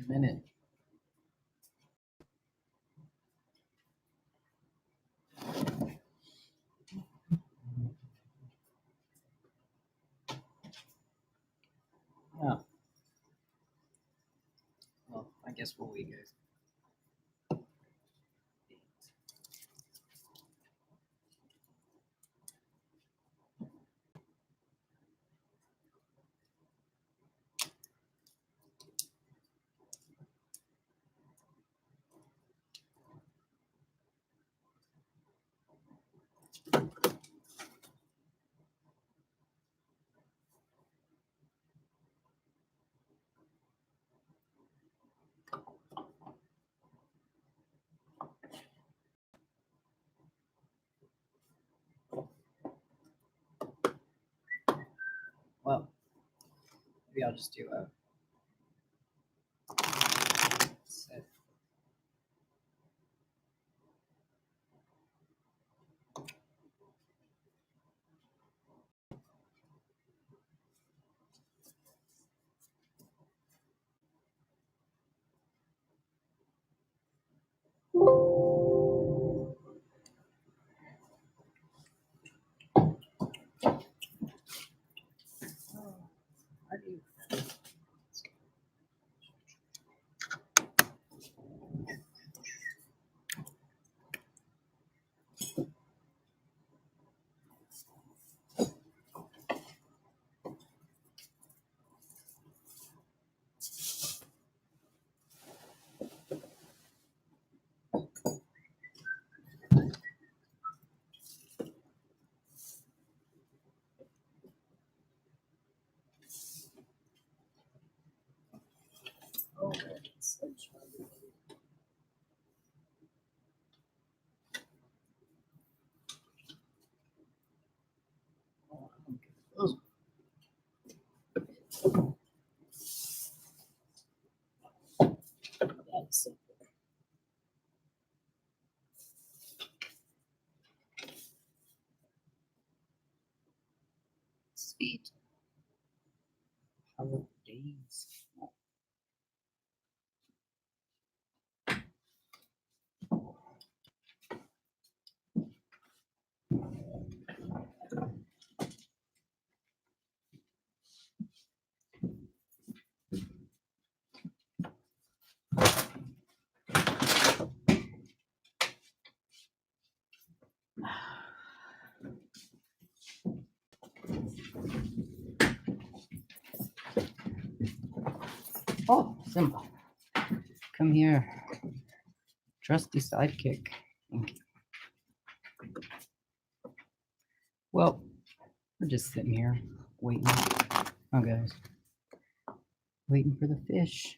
minute. Oh. Well, I guess we'll wait, guys. Well, maybe I'll just do a set. How do you? Oh, it's so charming. Oh, I don't get those. That's so sweet. Holidays. Oh, Simba. Come here. Trusty sidekick. Thank you. Well, we're just sitting here waiting. Oh, guys. Waiting for the fish.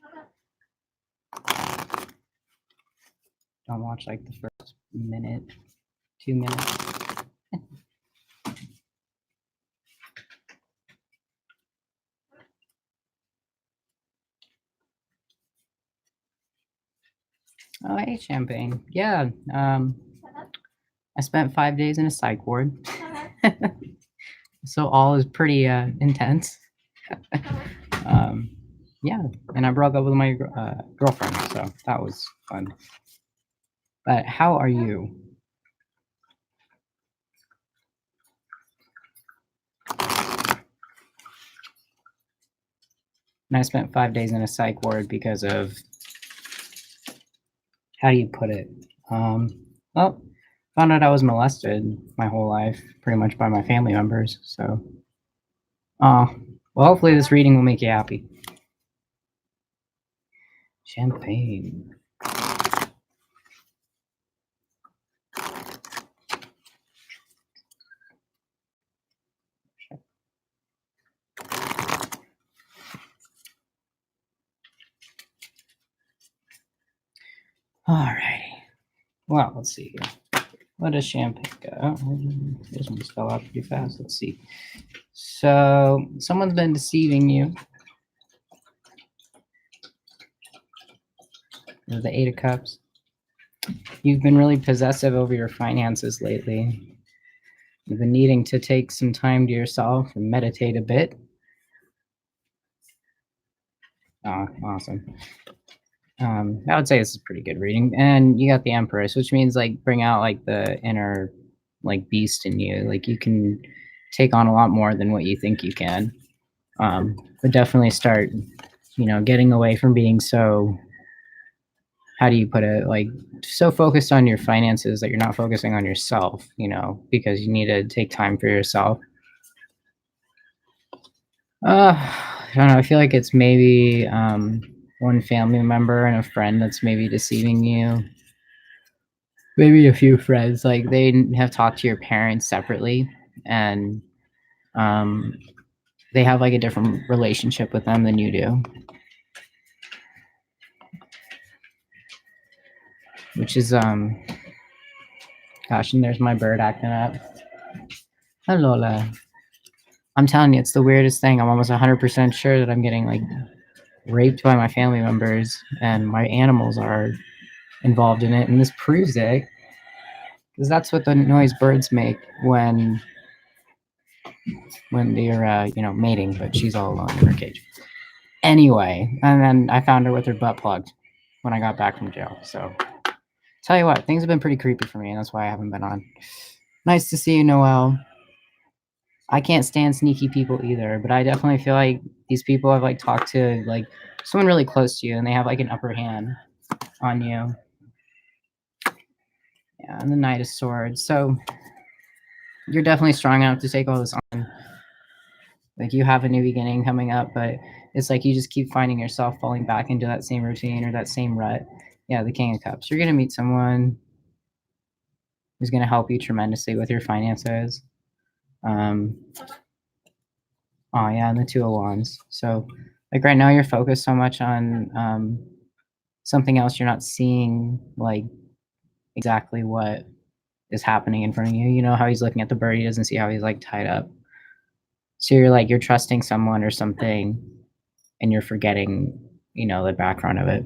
Don't watch like the first minute, 2 minutes. Oh, hey, Champagne. Yeah, I spent 5 days in a psych ward. So all is pretty intense. Yeah, and I broke up with my girlfriend, so that was fun. But how are you? And I spent 5 days in a psych ward because of, how do you put it? Well, found out I was molested my whole life, pretty much by my family members. So, well, hopefully this reading will make you happy. Champagne. Alrighty. Well, let's see here. What does Champagne go? This one fell out pretty fast. Let's see. So, someone's been deceiving you. There's the 8 of Cups. You've been really possessive over your finances lately. You've been needing to take some time to yourself and meditate a bit. Oh, awesome. I would say this is pretty good reading. And you got the Empress, which means like bring out like the inner like beast in you. Like you can take on a lot more than what you think you can. But definitely start, getting away from being so, how do you put it, like so focused on your finances that you're not focusing on yourself, because you need to take time for yourself. I don't know. I feel like it's maybe one family member and a friend that's maybe deceiving you. Maybe a few friends, like have talked to your parents separately, and um, they have like a different relationship with them than you do, which is gosh, and there's my bird acting up. Hello, Lola. I'm telling you, it's the weirdest thing. I'm almost 100% sure that I'm getting like raped by my family members, and my animals are involved in it, and this proves it because that's what the noise birds make when they're mating. But she's all alone in her cage. Anyway, and then I found her with her butt plugged when I got back from jail. So tell you what, things have been pretty creepy for me, and that's why I haven't been on. Nice to see you, Noel. I can't stand sneaky people either, but I definitely feel like these people I've like talked to, like someone really close to you, and they have like an upper hand on you. Yeah, and the Knight of Swords. So you're definitely strong enough to take all this on. Like you have a new beginning coming up, but it's like you just keep finding yourself falling back into that same routine or that same rut. Yeah, the King of Cups. You're gonna meet someone who's gonna help you tremendously with your finances. Um, oh yeah, and the Two of Wands. So like right now you're focused so much on something else. You're not seeing like exactly what is happening in front of you. You know how he's looking at the bird, he doesn't see how he's like tied up. So you're trusting someone or something, and you're forgetting, the background of it.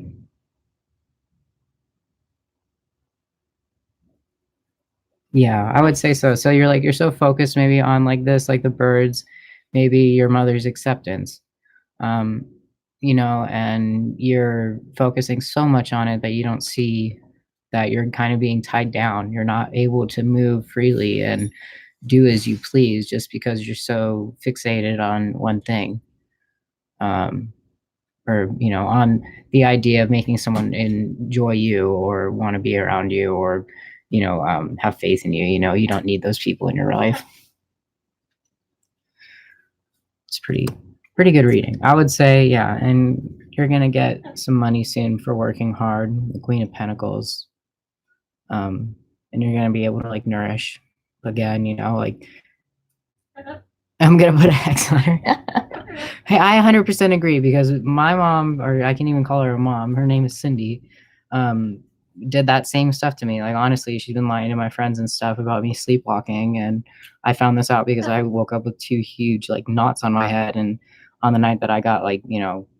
Yeah, I would say so. So you're so focused maybe on like this, like the birds, maybe your mother's acceptance. Um, and you're focusing so much on it that you don't see that you're kind of being tied down. You're not able to move freely and do as you please just because you're so fixated on one thing. Um, or on the idea of making someone enjoy you or want to be around you or have faith in you. You don't need those people in your life. It's pretty good reading, I would say. Yeah, and you're gonna get some money soon for working hard, the Queen of Pentacles. And you're gonna be able to like nourish again, like I'm gonna put an X on her. Hey, I 100% agree because my mom, or I can even call her a mom, her name is Cindy, um, did that same stuff to me. Like, honestly, she's been lying to my friends and stuff about me sleepwalking. And I found this out because I woke up with two huge, like, knots on my head. And on the night that I got, like,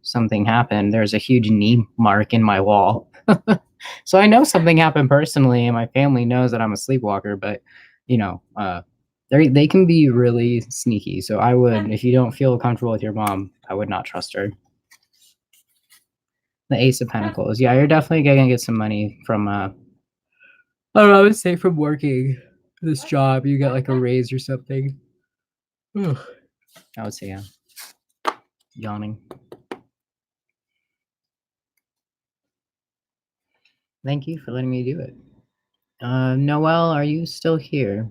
something happened, there's a huge knee mark in my wall. So I know something happened personally, and my family knows that I'm a sleepwalker, but, you know, uh, they can be really sneaky. So I would, if you don't feel comfortable with your mom, I would not trust her. The Ace of Pentacles. Yeah, you're definitely gonna get some money from I don't know, I would say from working this job. You get like a raise or something. Ugh. I would say yeah. Yawning. Thank you for letting me do it. Noel, are you still here?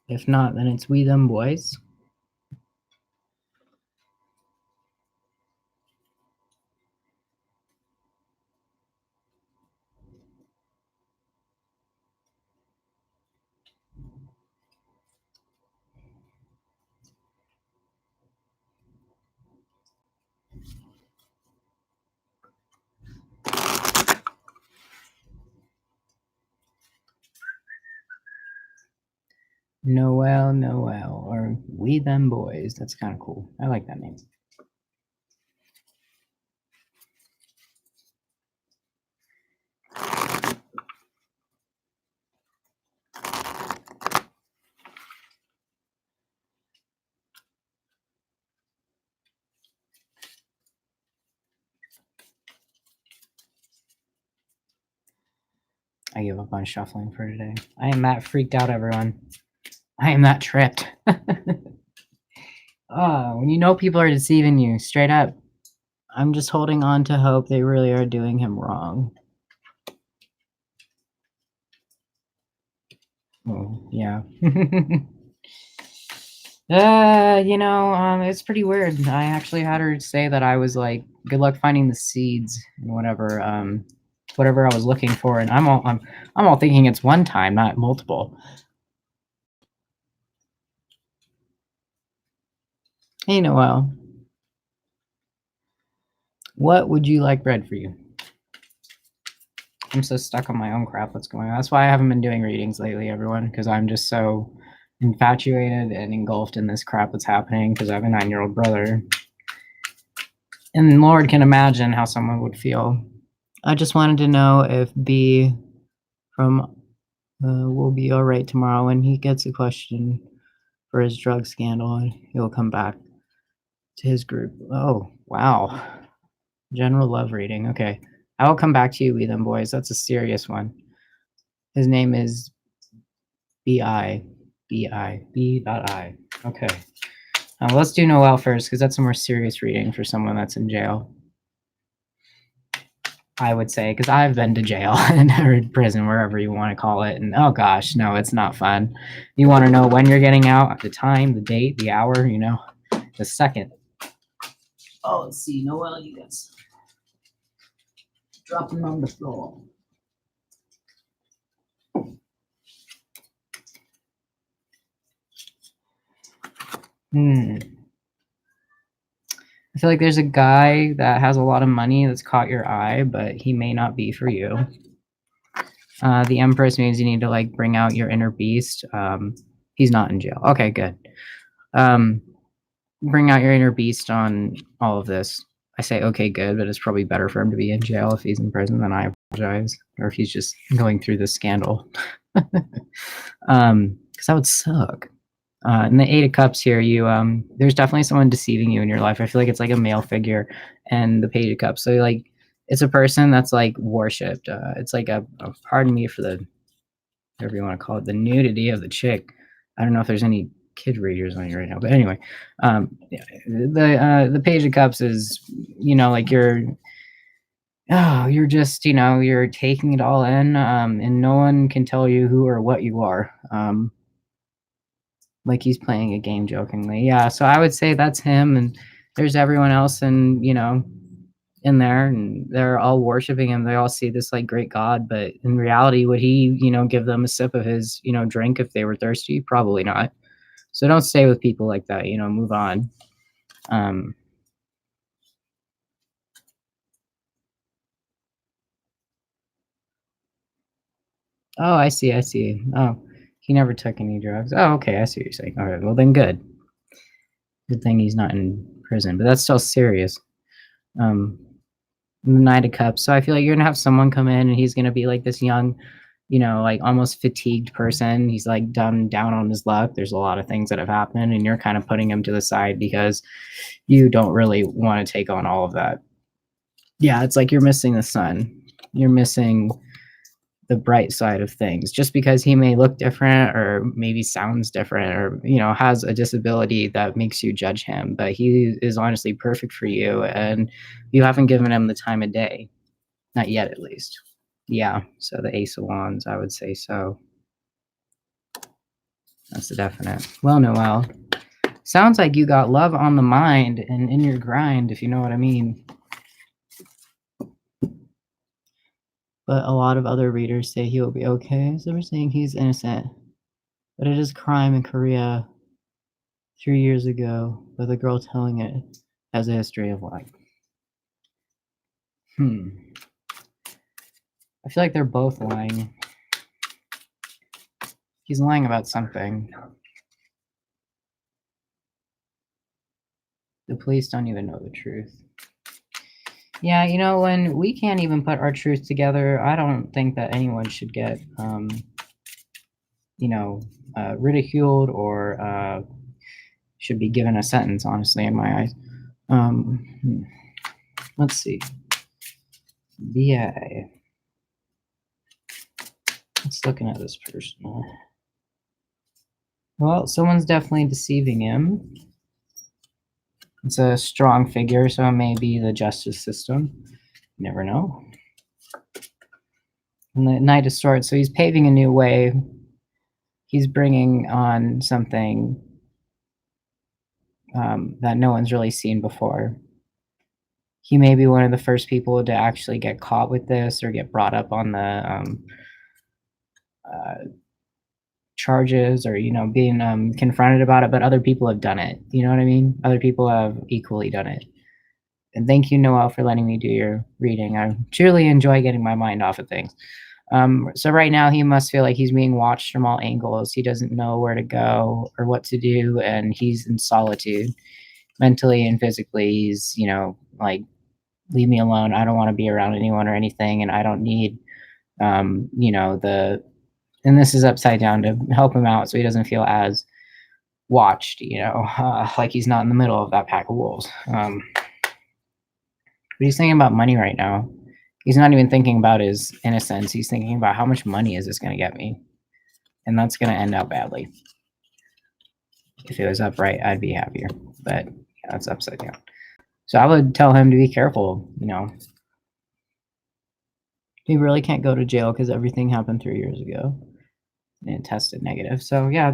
If not, then it's we them boys. Noel, or we them boys. That's kind of cool. I like that name. I give up on shuffling for today. I am that freaked out, everyone. I am that tripped. When you know people are deceiving you, straight up. I'm just holding on to hope they really are doing him wrong. Oh, yeah. It's pretty weird. I actually had her say that I was like, good luck finding the seeds and whatever I was looking for, and I'm all thinking it's one time, not multiple. Hey, Noel, what would you like bread for you? I'm so stuck on my own crap. What's going on? That's why I haven't been doing readings lately, everyone, because I'm just so infatuated and engulfed in this crap that's happening because I have a 9-year-old brother. And Lord can imagine how someone would feel. I just wanted to know if B from will be all right tomorrow when he gets a question for his drug scandal and he'll come back to his group. Oh, wow. General love reading. Okay. I will come back to you, we them boys. That's a serious one. His name is B.I. B.I. Okay. Let's do Noel first because that's a more serious reading for someone that's in jail. I would say, because I've been to jail or prison, wherever you want to call it. And oh gosh, no, it's not fun. You want to know when you're getting out, the time, the date, the hour, the second. Oh, let's see. Noel, you guys. Drop them on the floor. I feel like there's a guy that has a lot of money that's caught your eye, but he may not be for you. The Empress means you need to like bring out your inner beast. He's not in jail. Okay, good. Bring out your inner beast on all of this. I say okay, good, but it's probably better for him to be in jail if he's in prison. Then I apologize, or if he's just going through this scandal. Because that would suck. In the Eight of Cups here, there's definitely someone deceiving you in your life. I feel like it's like a male figure, and the Page of Cups. So like, it's a person that's like worshipped. It's like pardon me for the whatever you want to call it, the nudity of the chick. I don't know if there's any kid readers on you right now, but anyway, the Page of Cups is like you're just you're taking it all in, and no one can tell you who or what you are. Like he's playing a game jokingly. Yeah, so I would say that's him, and there's everyone else in there, and they're all worshiping him. They all see this like great God, but in reality, would he give them a sip of his drink if they were thirsty? Probably not. So don't stay with people like that. Move on. Oh, I see. Oh, he never took any drugs. Oh, okay. I see what you're saying. All right. Well, then good. Good thing he's not in prison, but that's still serious. The Knight of Cups. So I feel like you're gonna have someone come in and he's gonna be like this young, like almost fatigued person. He's like down on his luck. There's a lot of things that have happened, and you're kind of putting him to the side because you don't really want to take on all of that. Yeah, it's like you're missing the sun. You're missing the bright side of things. Just because he may look different or maybe sounds different or has a disability that makes you judge him, but he is honestly perfect for you, and you haven't given him the time of day. Not yet, at least. Yeah, so the Ace of Wands, I would say so. That's a definite. Well, Noel, sounds like you got love on the mind and in your grind, if you know what I mean. But a lot of other readers say he will be okay. So we're saying he's innocent. But it is crime in Korea 3 years ago, with a girl telling it has a history of lying. I feel like they're both lying. He's lying about something. The police don't even know the truth. Yeah, when we can't even put our truth together, I don't think that anyone should get, ridiculed or should be given a sentence, honestly, in my eyes. Let's see. BA. Just looking at this person. Well, someone's definitely deceiving him. It's a strong figure, so it may be the justice system. You never know. And the Knight of Swords, so he's paving a new way. He's bringing on something that no one's really seen before. He may be one of the first people to actually get caught with this or get brought up on the charges, or being confronted about it, but other people have done it. You know what I mean? Other people have equally done it. And thank you, Noel, for letting me do your reading. I truly enjoy getting my mind off of things. So right now he must feel like he's being watched from all angles. He doesn't know where to go or what to do, and he's in solitude mentally and physically. He's, like, leave me alone. I don't want to be around anyone or anything, and I don't need, and this is upside down to help him out so he doesn't feel as watched, like he's not in the middle of that pack of wolves. But he's thinking about money right now. He's not even thinking about his innocence. He's thinking about how much money is this going to get me? And that's going to end up badly. If it was upright, I'd be happier. But yeah, it's upside down. So I would tell him to be careful, He really can't go to jail because everything happened 3 years ago. And it tested negative. So yeah,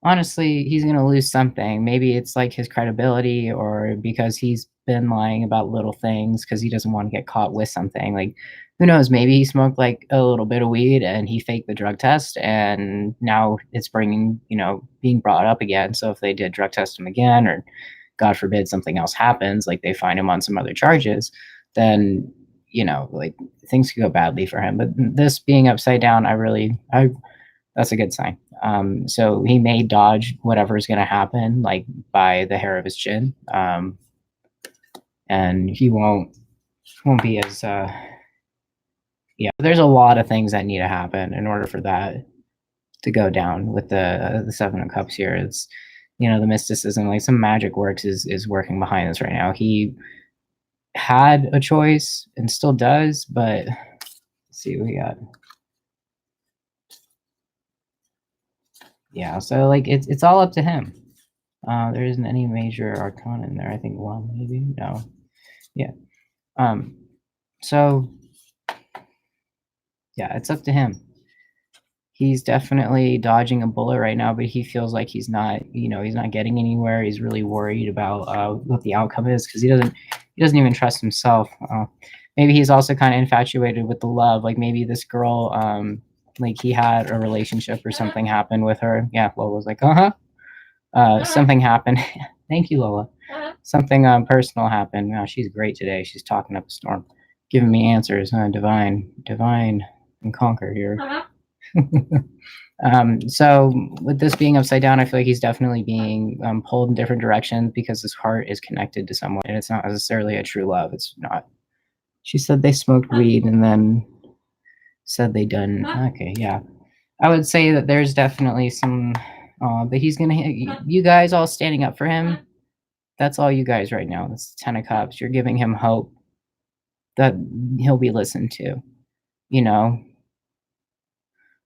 honestly, he's going to lose something. Maybe it's like his credibility, or because he's been lying about little things because he doesn't want to get caught with something. Like, who knows? Maybe he smoked like a little bit of weed and he faked the drug test, and now it's being brought up again. So if they did drug test him again, or God forbid something else happens, like they find him on some other charges, then like things could go badly for him. But this being upside down, that's a good sign. So he may dodge whatever is going to happen, like by the hair of his chin, and he won't be as There's a lot of things that need to happen in order for that to go down with the Seven of Cups here. It's the mysticism, like some magic works is working behind this right now. He had a choice and still does, but let's see what we got. Yeah, so like it's all up to him. There isn't any major arcana in there. I think one, maybe. No. Yeah. So yeah, it's up to him. He's definitely dodging a bullet right now, but he feels like he's not getting anywhere. He's really worried about what the outcome is because he doesn't even trust himself. Maybe he's also kind of infatuated with the love. Like maybe this girl, like he had a relationship or something happened with her. Yeah, Lola was like, something happened. Thank you, Lola. Something personal happened. Wow, she's great today. She's talking up a storm, giving me answers. Divine and conquer here. So with this being upside down, I feel like he's definitely being pulled in different directions because his heart is connected to someone, and it's not necessarily a true love. It's not. She said they smoked weed and then said they done. Okay, yeah. I would say that there's definitely some, but he's gonna. You guys all standing up for him. That's all you guys right now. That's the Ten of Cups. You're giving him hope that he'll be listened to.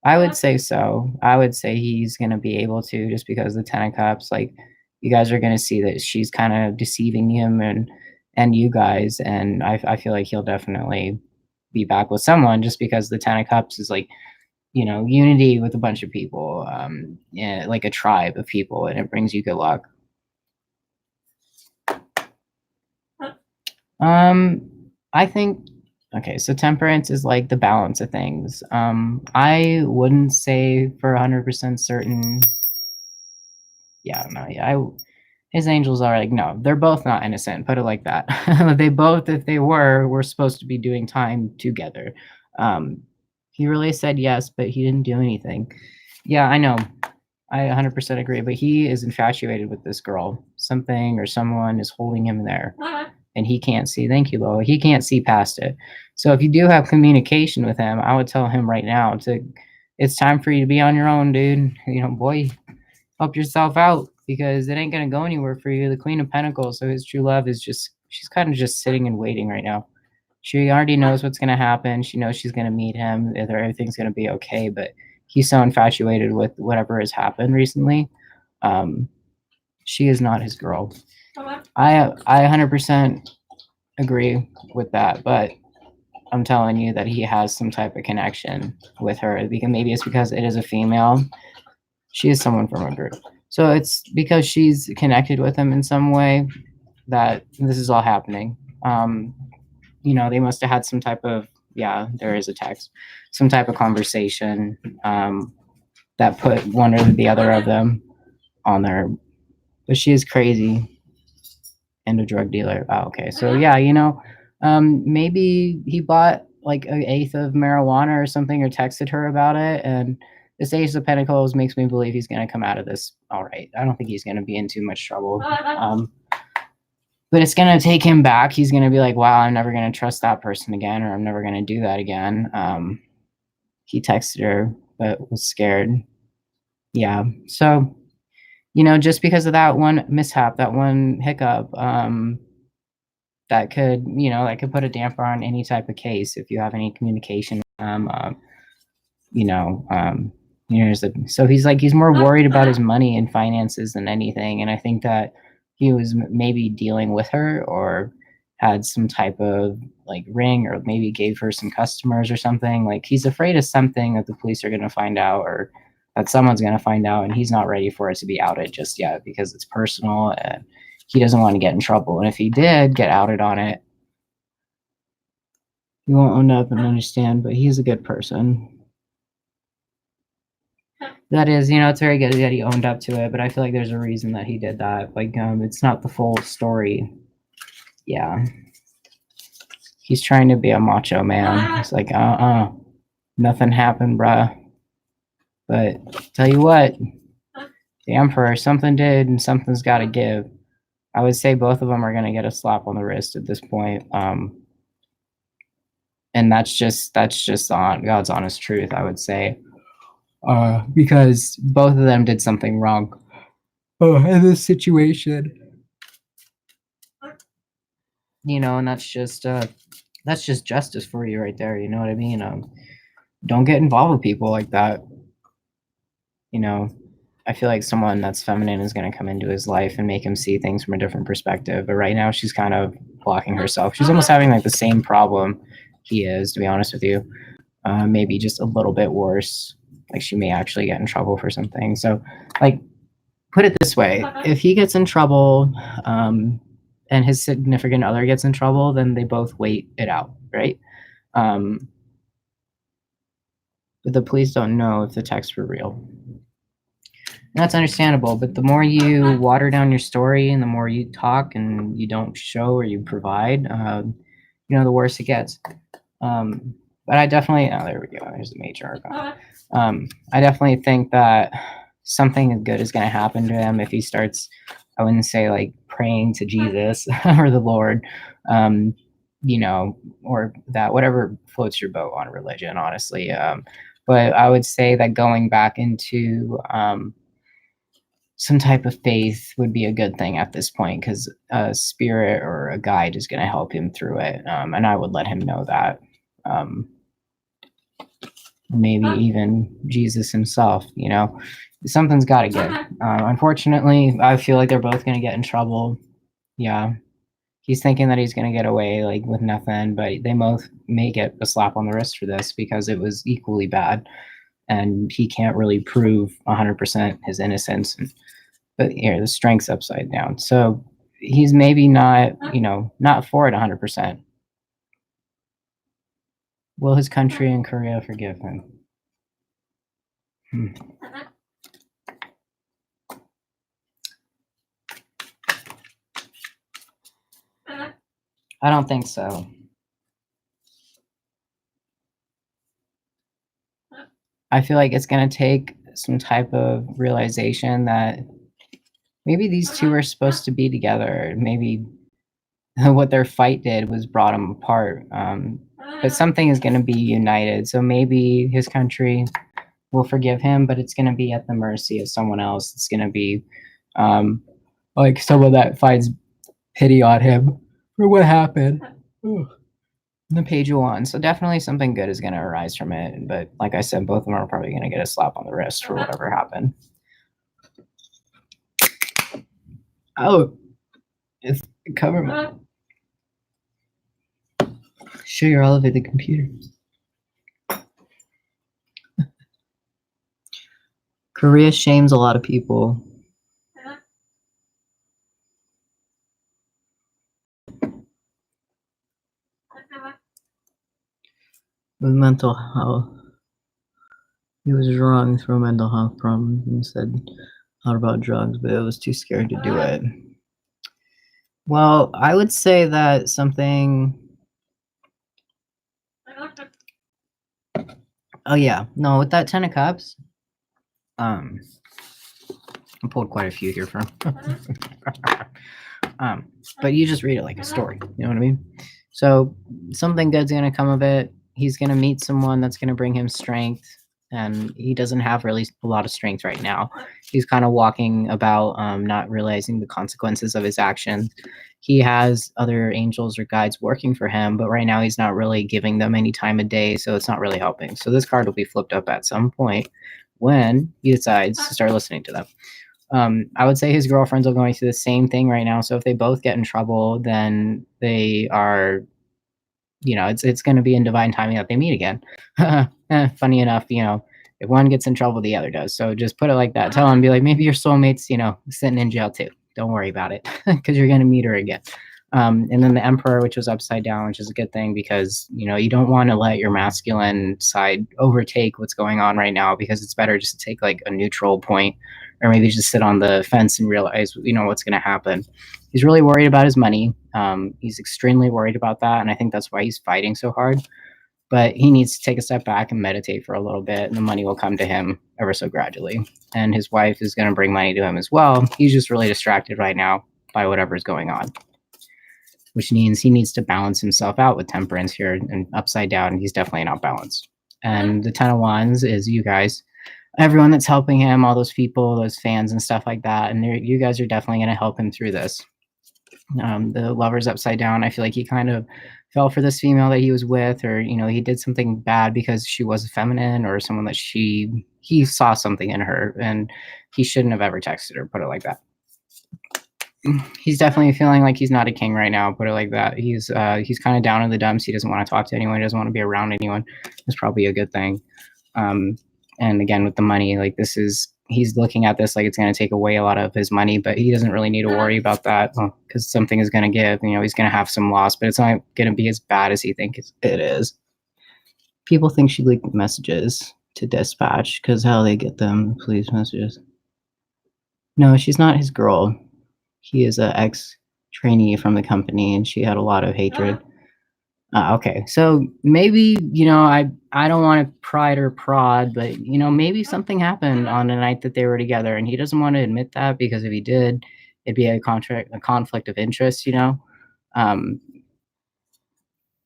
I would say so. I would say he's going to be able to, just because the Ten of Cups, like you guys are going to see that she's kind of deceiving him and you guys. And I feel like he'll definitely be back with someone, just because the Ten of Cups is like, unity with a bunch of people, like a tribe of people, and it brings you good luck. I think, okay, so temperance is like the balance of things. I wouldn't say for 100% certain. Yeah, no, yeah, his angels are like, no, they're both not innocent. Put it like that. They both, if they were supposed to be doing time together. He really said yes, but he didn't do anything. Yeah, I know. I 100% agree, but he is infatuated with this girl. Something or someone is holding him there. And he can't see. Thank you, Lola. He can't see past it. So if you do have communication with him, I would tell him right now it's time for you to be on your own, dude. Boy, help yourself out, because it ain't gonna go anywhere for you. The Queen of Pentacles, so his true love is she's kind of just sitting and waiting right now. She already knows what's gonna happen. She knows she's gonna meet him, and everything's gonna be okay, but he's so infatuated with whatever has happened recently. Um, she is not his girl. I 100% agree with that, but I'm telling you that he has some type of connection with her. Because maybe it's because it is a female. She is someone from a group. So it's because she's connected with him in some way that this is all happening. They must have had some type of, yeah, there is a text, some type of conversation that put one or the other of them on there. But she is crazy and a drug dealer. Oh, okay. So yeah, maybe he bought like an eighth of marijuana or something, or texted her about it. And this Ace of Pentacles makes me believe he's going to come out of this all right. I don't think he's going to be in too much trouble. But it's going to take him back. He's going to be like, wow, I'm never going to trust that person again, or I'm never going to do that again. He texted her, but was scared. Yeah. So, just because of that one mishap, that one hiccup, that could put a damper on any type of case if you have any communication. So he's more worried about his money and finances than anything. And I think that he was maybe dealing with her, or had some type of like ring, or maybe gave her some customers or something. Like he's afraid of something that the police are going to find out, or that someone's going to find out, and he's not ready for it to be outed just yet because it's personal and he doesn't want to get in trouble. And if he did get outed on it, he won't own up and understand, but he's a good person. That is, it's very good that he owned up to it, but I feel like there's a reason that he did that. Like, it's not the full story. Yeah. He's trying to be a macho man. It's like, nothing happened, bruh. But tell you what, the Emperor, something did and something's got to give. I would say both of them are going to get a slap on the wrist at this point. And that's just God's honest truth, I would say. Because both of them did something wrong in this situation. And that's just justice for you right there. You know what I mean? Don't get involved with people like that. I feel like someone that's feminine is going to come into his life and make him see things from a different perspective. But right now, she's kind of blocking herself. She's almost having like the same problem he is, to be honest with you. Maybe just a little bit worse. Like she may actually get in trouble for something. So, like, put it this way: if he gets in trouble, and his significant other gets in trouble, then they both wait it out, right? But the police don't know if the texts were real. And that's understandable, but the more you water down your story and the more you talk and you don't show or you provide, the worse it gets. But I definitely, there we go. There's the major arcana. I definitely think that something good is going to happen to him if he starts, I wouldn't say like praying to Jesus or the Lord, or that, whatever floats your boat on religion, honestly. But I would say that going back into some type of faith would be a good thing at this point, because a spirit or a guide is going to help him through it. And I would let him know that. Maybe even Jesus himself, something's got to give. Unfortunately, I feel like they're both going to get in trouble. Yeah. He's thinking that he's going to get away like with nothing, but they both may get a slap on the wrist for this because it was equally bad. And he can't really prove 100% his innocence. But here, the strength's upside down. So he's maybe not, not for it 100%. Will his country and Korea forgive him? I don't think so. I feel like it's going to take some type of realization that maybe these two are supposed to be together. Maybe what their fight did was brought them apart. But something is going to be united. So maybe his country will forgive him, but it's going to be at the mercy of someone else. It's going to be like someone that finds pity on him for what happened. the Page of Wands. So definitely something good is going to arise from it. But like I said, both of them are probably going to get a slap on the wrist for whatever happened. Oh, it's cover. Show your elevated computer. Korea shames a lot of people. With mental health. He was wrong through mental health problems and said not about drugs, but it was too scared to do it. Well, I would say that something. Oh yeah, no, with that 10 of Cups, I pulled quite a few here from. But you just read it like a story. You know what I mean? So something good's gonna come of it. He's gonna meet someone that's gonna bring him strength, and he doesn't have really a lot of strength right now. He's kind of walking about, not realizing the consequences of his actions. He has other angels or guides working for him, but right now he's not really giving them any time of day, so it's not really helping. So this card will be flipped up at some point when he decides to start listening to them. I would say his girlfriends are going through the same thing right now. So if they both get in trouble, then they are, it's going to be in divine timing that they meet again. Funny enough, if one gets in trouble, the other does. So just put it like that. Tell him, be like, maybe your soulmate's, sitting in jail too. Don't worry about it because you're going to meet her again. And then the Emperor, which was upside down, which is a good thing because, you don't want to let your masculine side overtake what's going on right now, because it's better just to take like a neutral point, or maybe just sit on the fence and realize, what's going to happen. He's really worried about his money. He's extremely worried about that. And I think that's why he's fighting so hard. But he needs to take a step back and meditate for a little bit, and the money will come to him ever so gradually. And his wife is going to bring money to him as well. He's just really distracted right now by whatever's going on, which means he needs to balance himself out with Temperance here, and upside down, he's definitely not balanced. And the Ten of Wands is you guys, everyone that's helping him, all those people, those fans and stuff like that. And you guys are definitely going to help him through this. The Lover's upside down. I feel like he kind of fell for this female that he was with, or he did something bad because she was feminine, or someone that he saw something in her, and he shouldn't have ever texted her. Put it like that. He's definitely feeling like he's not a king right now. Put it like that. He's kind of down in the dumps. He doesn't want to talk to anyone. He doesn't want to be around anyone. It's probably a good thing. And again, with the money, like he's looking at this like it's going to take away a lot of his money, but he doesn't really need to worry about that because something is going to give. He's going to have some loss, but it's not going to be as bad as he thinks it is. People think she leaked messages to Dispatch because how they get them, police messages. No, she's not his girl. He is an ex-trainee from the company, and she had a lot of hatred. Okay, so maybe, I don't want to pride or prod, but, maybe something happened on the night that they were together, and he doesn't want to admit that, because if he did, it'd be a conflict of interest,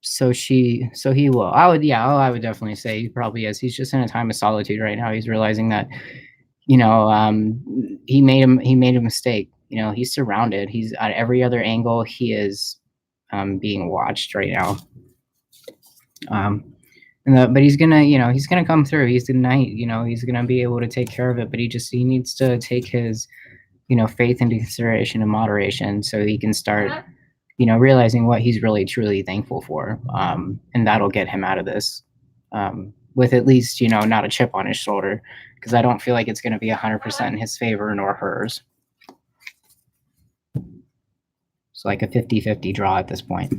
So he will. I would definitely say he probably is. He's just in a time of solitude right now. He's realizing that, he made a mistake. He's surrounded. He's at every other angle. He is being watched right now. But he's gonna come through. He's the knight. He's gonna be able to take care of it. But he needs to take his, faith into consideration and moderation, so he can start, realizing what he's really truly thankful for. And that'll get him out of this, with at least, not a chip on his shoulder, because I don't feel like it's going to be 100% in his favor nor hers. It's like a 50-50 draw at this point.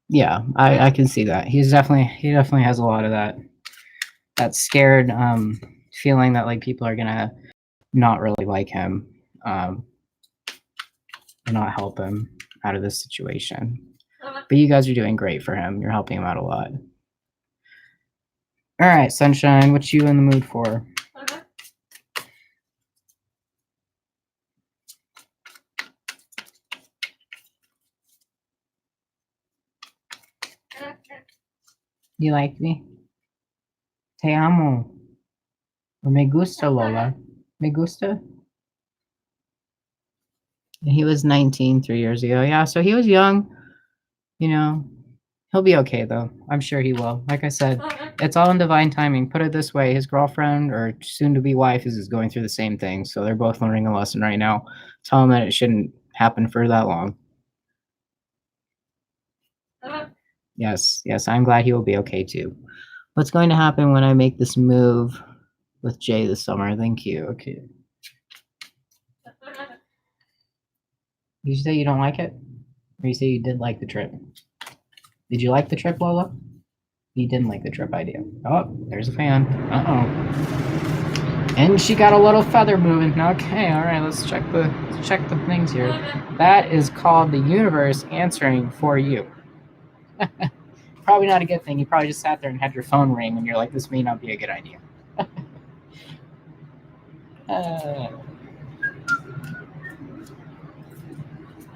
Yeah, I can see that. He definitely has a lot of that scared feeling that like people are gonna not really like him, and not help him out of this situation. But you guys are doing great for him. You're helping him out a lot. All right, Sunshine, what you in the mood for? You like me? Te amo. Or me gusta, Lola. Me gusta? He was 19 3 years ago. Yeah, so he was young. You know, he'll be okay though. I'm sure he will. Like I said, it's all in divine timing. Put it this way, his girlfriend or soon to be wife is going through the same thing. So they're both learning a lesson right now. Tell him that it shouldn't happen for that long. Yes, yes, I'm glad he will be okay too. What's going to happen when I make this move with Jay this summer? Thank you. Okay. Did you say you don't like it? Or you say you did like the trip? Did you like the trip, Lola? You didn't like the trip idea. Oh, there's a fan. Uh-oh. And she got a little feather moving. Okay, all right, let's check the things here. That is called the universe answering for you. Probably not a good thing. You probably just sat there and had your phone ring and you're like, this may not be a good idea.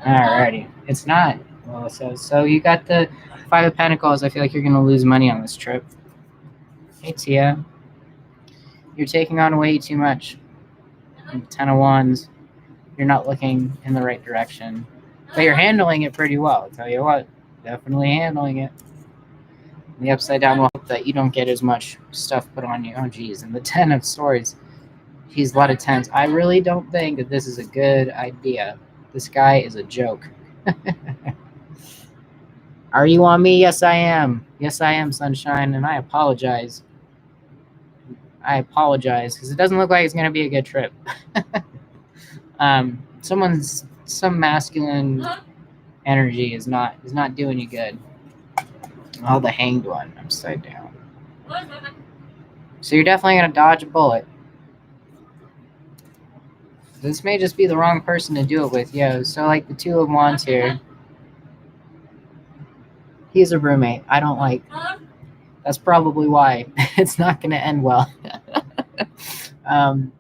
Alrighty. It's not. Well, so you got the Five of Pentacles. I feel like you're gonna lose money on this trip. Hey Tia. You're taking on way too much. And Ten of Wands. You're not looking in the right direction. But you're handling it pretty well, I'll tell you what. Definitely handling it. The upside down will hope that you don't get as much stuff put on you. Oh geez. And the Ten of Swords. He's a lot of tens. I really don't think that this is a good idea. This guy is a joke. Are you on me? Yes, I am. Yes, I am, Sunshine, and I apologize. I apologize because it doesn't look like it's going to be a good trip. Some masculine energy is not doing you good. Oh, the Hanged One upside down. So you're definitely going to dodge a bullet. This may just be the wrong person to do it with, yo. So like the Two of Wands here. He's a roommate. I don't like. That's probably why it's not going to end well.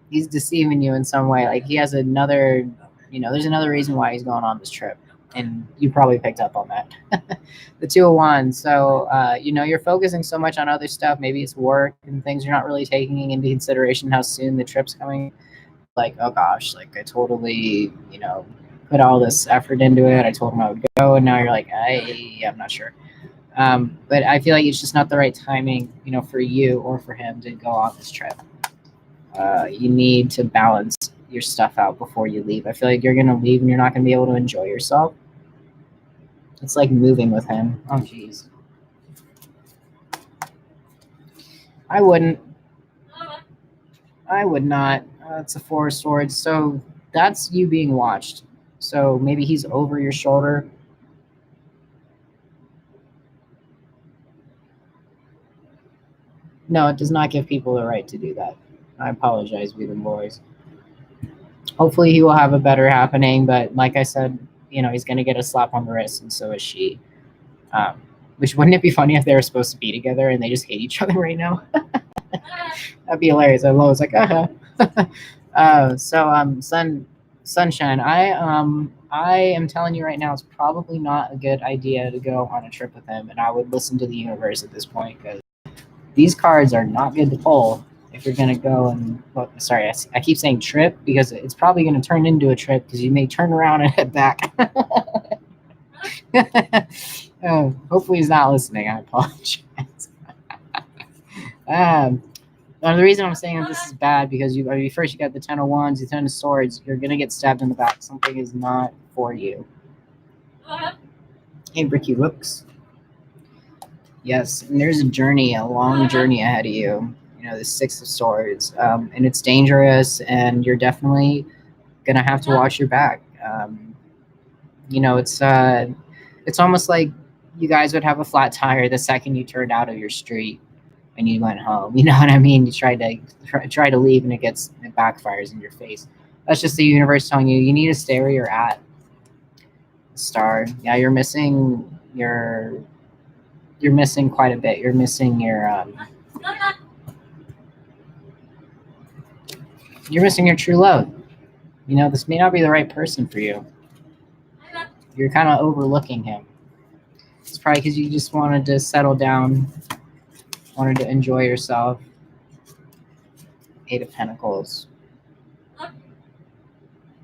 He's deceiving you in some way. Like he has another, there's another reason why he's going on this trip, and you probably picked up on that. The Two of Wands. So, you're focusing so much on other stuff. Maybe it's work and things. You're not really taking into consideration how soon the trip's coming. Like, oh gosh, like I totally, put all this effort into it. I told him I would go, and now you're like, I'm not sure. But I feel like it's just not the right timing, for you or for him to go on this trip. You need to balance your stuff out before you leave. I feel like you're going to leave and you're not going to be able to enjoy yourself. It's like moving with him. Oh, jeez. I wouldn't. I would not. It's a Four of Swords. So that's you being watched. So maybe he's over your shoulder. No, it does not give people the right to do that. I apologize, Vegan boys. Hopefully he will have a better happening, but like I said, he's going to get a slap on the wrist, and so is she. Which wouldn't it be funny if they were supposed to be together and they just hate each other right now? That'd be hilarious. I was like, Sunshine, I am telling you right now, it's probably not a good idea to go on a trip with him, and I would listen to the universe at this point because these cards are not good to pull if you're going to go and sorry, I keep saying trip because it's probably going to turn into a trip because you may turn around and head back. Hopefully he's not listening. I apologize. The reason I'm saying that this is bad because first you got the Ten of Wands, the Ten of Swords. You're going to get stabbed in the back. Something is not for you. Hey, Bricky Rooks. Yes, and there's a long journey ahead of you. The Six of Swords, and it's dangerous, and you're definitely gonna have to watch your back. It's almost like you guys would have a flat tire the second you turned out of your street and you went home. You know what I mean? You try to leave, and it backfires in your face. That's just the universe telling you need to stay where you're at. Star, yeah, you're missing quite a bit. You're missing you're missing your true love. This may not be the right person for you. You're kind of overlooking him. It's probably because you just wanted to settle down, wanted to enjoy yourself. Eight of Pentacles.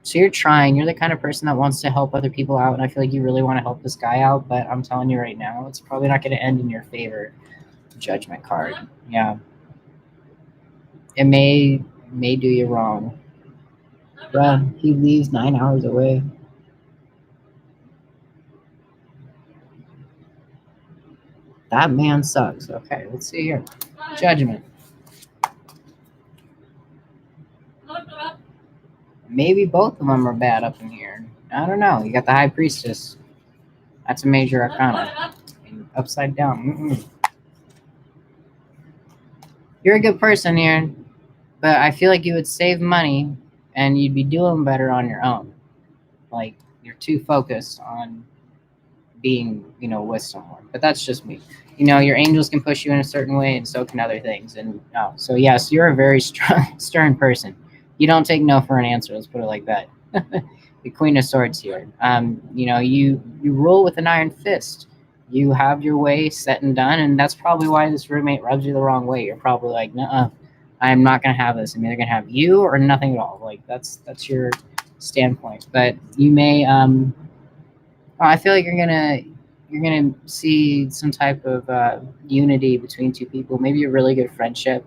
So you're trying. You're the kind of person that wants to help other people out, and I feel like you really want to help this guy out. But I'm telling you right now, it's probably not going to end in your favor. Judgment card. Yeah, it may do you wrong. Bruh, he leaves 9 hours away. That man sucks. Okay, let's see here. Judgment. Maybe both of them are bad up in here. I don't know. You got the High Priestess. That's a major arcana. And upside down. Mm-mm. You're a good person here, but I feel like you would save money and you'd be doing better on your own. Like, you're too focused on being, with someone. But that's just me. Your angels can push you in a certain way, and so can other things. And so yes, you're a very stern person. You don't take no for an answer. Let's put it like that. The Queen of Swords here. You rule with an iron fist. You have your way set and done, and that's probably why this roommate rubs you the wrong way. You're probably like, "Nuh-uh, I'm not gonna have this. I'm either gonna have you or nothing at all." Like that's your standpoint. But you may I feel like you're gonna see some type of unity between two people. Maybe a really good friendship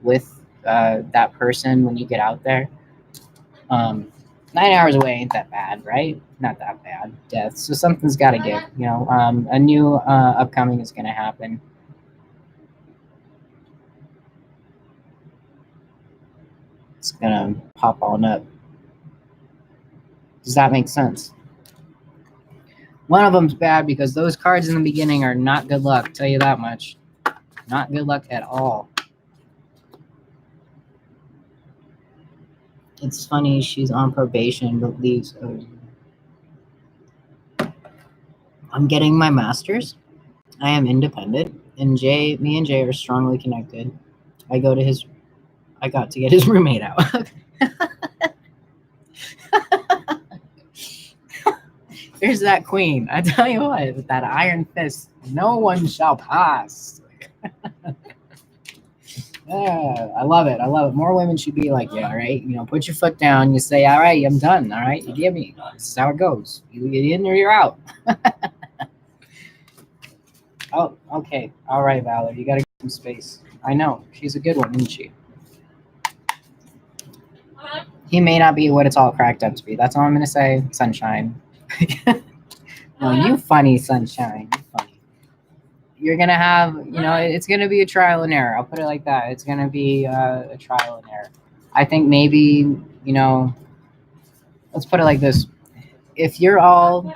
with that person when you get out there. 9 hours away ain't that bad, right? Not that bad. Death. So something's got to give. A new upcoming is gonna happen. It's gonna pop on up. Does that make sense? One of them's bad because those cards in the beginning are not good luck. Tell you that much. Not good luck at all. It's funny she's on probation but leaves. I'm getting my master's. I am independent, and me and Jay are strongly connected. I got to get his roommate out. There's that queen. I tell you what, with that iron fist, no one shall pass. Yeah, I love it. I love it. More women should be like, yeah, right? Put your foot down. You say, all right, I'm done. All right, you give me. This is how it goes. You get in or you're out. Oh, okay. All right, Valor. You got to get some space. I know. She's a good one, isn't she? He may not be what it's all cracked up to be. That's all I'm going to say. Sunshine. No, you funny, Sunshine. You funny. You're going to have, it's going to be a trial and error. I'll put it like that. It's going to be a trial and error. I think maybe, let's put it like this. If you're all,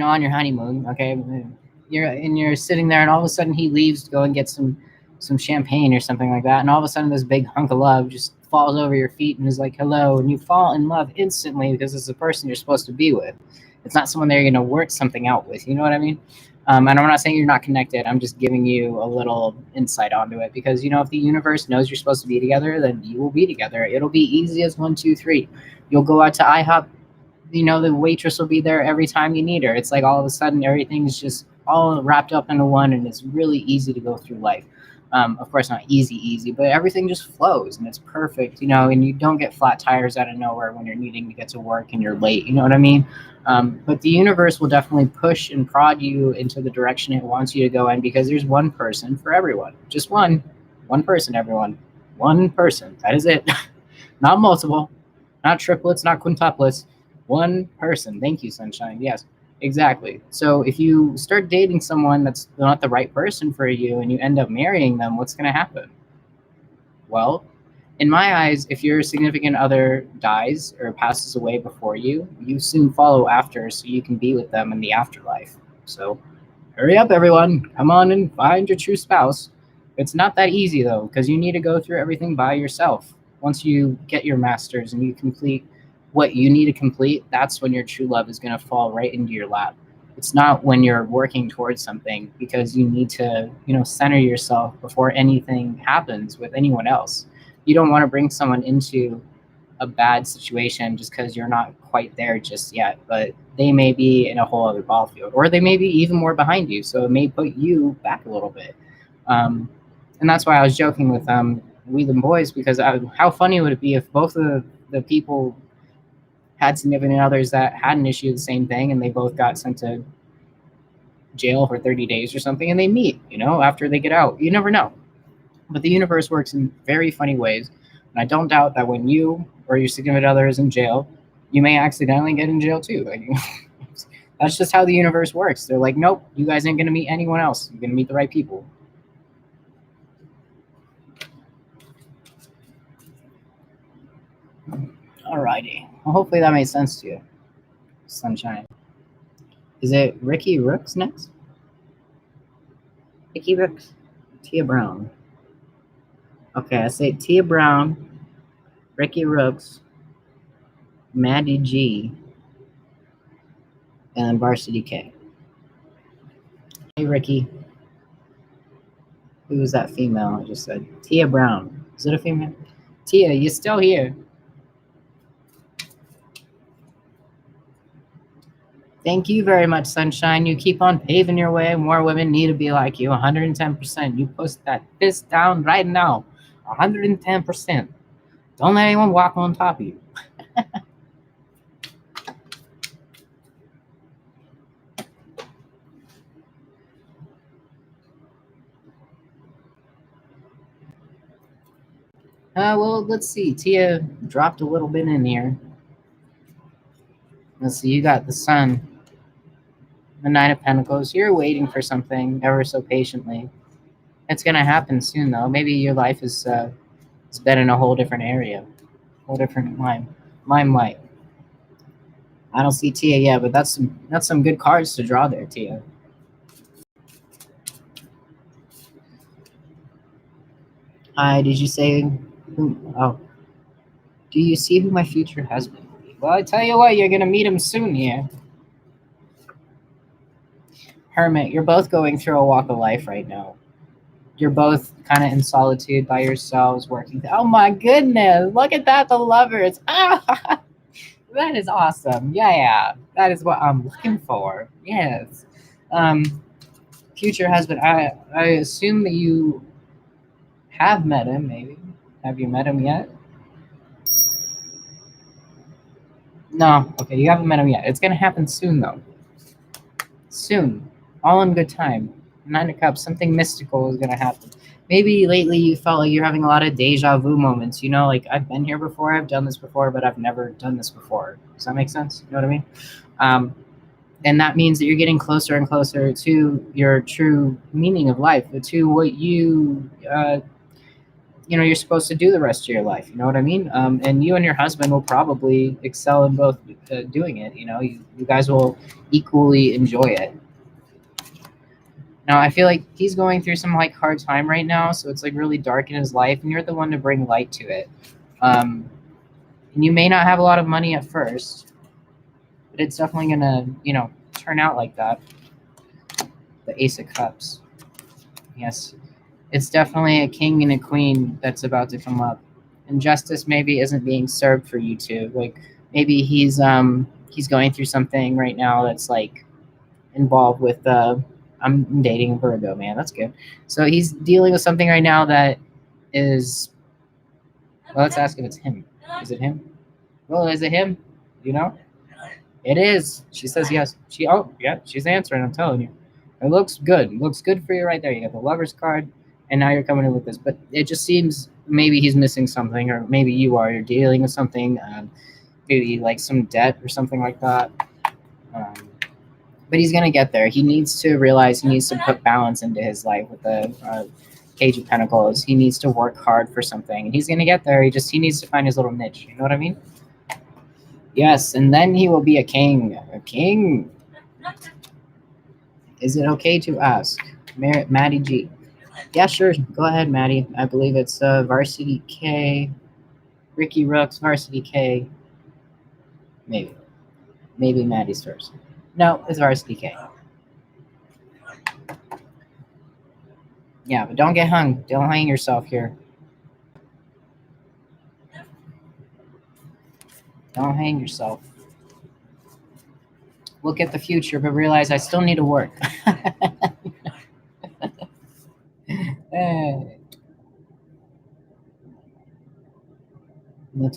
on your honeymoon, okay, you're sitting there and all of a sudden he leaves to go and get some champagne or something like that. And all of a sudden this big hunk of love just falls over your feet and is like, hello. And you fall in love instantly because it's the person you're supposed to be with. It's not someone that you're going to work something out with. You know what I mean? And I'm not saying you're not connected. I'm just giving you a little insight onto it because, if the universe knows you're supposed to be together, then you will be together. It'll be easy as 1, 2, 3. You'll go out to IHOP. The waitress will be there every time you need her. It's like all of a sudden everything's just all wrapped up into one, and it's really easy to go through life. Of course, not easy, but everything just flows and it's perfect, and you don't get flat tires out of nowhere when you're needing to get to work and you're late. You know what I mean? But the universe will definitely push and prod you into the direction it wants you to go in because there's one person for everyone. Just one person, everyone. One person. That is it. Not multiple, not triplets, not quintuplets. One person. Thank you, Sunshine. Yes. Exactly. So if you start dating someone that's not the right person for you and you end up marrying them, what's going to happen? Well, in my eyes, if your significant other dies or passes away before you, you soon follow after so you can be with them in the afterlife. So hurry up, everyone. Come on and find your true spouse. It's not that easy, though, because you need to go through everything by yourself. Once you get your master's and you complete what you need to complete, that's when your true love is going to fall right into your lap. It's not when you're working towards something because you need to, center yourself before anything happens with anyone else. You don't want to bring someone into a bad situation just because you're not quite there just yet, but they may be in a whole other ball field, or they may be even more behind you. So it may put you back a little bit. And that's why I was joking with We the boys, because how funny would it be if both of the people had significant others that had an issue with the same thing and they both got sent to jail for 30 days or something and they meet, after they get out. You never know. But the universe works in very funny ways. And I don't doubt that when you or your significant other is in jail, you may accidentally get in jail too. Like, that's just how the universe works. They're like, nope, you guys ain't going to meet anyone else. You're going to meet the right people. Alrighty. Well, hopefully that made sense to you. Sunshine. Is it Ricky Rooks next? Ricky Rooks. Tia Brown. Okay, I say Tia Brown, Ricky Rooks, Maddie G, and Varsity K. Hey, Ricky. Who was that female I just said? Tia Brown. Is it a female? Tia, you still here? Thank you very much, Sunshine. You keep on paving your way. More women need to be like you. 110%. You post that fist down right now. 110%. Don't let anyone walk on top of you. Well, let's see. Tia dropped a little bit in here. Let's see. You got the Sun, the Nine of Pentacles. You're waiting for something ever so patiently. It's gonna happen soon, though. Maybe your life is been in a whole different area, whole different limelight. I don't see Tia yet, but that's some good cards to draw there, Tia. Hi, did you say who? Oh, do you see who my future husband will be? Well, I tell you what, you're gonna meet him soon here. Hermit, you're both going through a walk of life right now. You're both kind of in solitude by yourselves, working. Oh my goodness! Look at that, the lovers. Ah, that is awesome. Yeah, that is what I'm looking for. Yes. Future husband. I assume that you have met him. Maybe. Have you met him yet? No. Okay, you haven't met him yet. It's gonna happen soon, though. Soon. All in good time. Nine of Cups. Something mystical is gonna happen. Maybe lately you felt like you're having a lot of deja vu moments. Like I've been here before, I've done this before, but I've never done this before. Does that make sense? You know what I mean? And that means that you're getting closer and closer to your true meaning of life, to what you're supposed to do the rest of your life. You know what I mean? And you and your husband will probably excel in both doing it. You guys will equally enjoy it. Now, I feel like he's going through some hard time right now, so it's really dark in his life, and you're the one to bring light to it. And you may not have a lot of money at first, but it's definitely gonna, turn out like that. The Ace of Cups. Yes, it's definitely a king and a queen that's about to come up, and justice maybe isn't being served for you two. Maybe he's going through something right now that's involved with I'm dating a Virgo, man. That's good. So he's dealing with something right now that is. Well, let's ask if it's him. Is it him? Well, is it him? It is. She says yes. She's answering. I'm telling you, it looks good. It looks good for you right there. You got the Lover's card, and now you're coming in with this. But it just seems maybe he's missing something, or maybe you are. You're dealing with something, maybe some debt or something like that. But he's gonna get there. He needs to realize he needs to put balance into his life with the Page of Pentacles. He needs to work hard for something, and he's gonna get there. He needs to find his little niche. You know what I mean? Yes, and then he will be a king. A king. Is it okay to ask, Maddie G? Yeah, sure. Go ahead, Maddie. I believe it's Varsity K, Ricky Rooks, Varsity K. Maybe Maddie's first. No, it's Varsity K. Yeah, but don't get hung. Don't hang yourself here. Don't hang yourself. Look at the future, but realize I still need to work.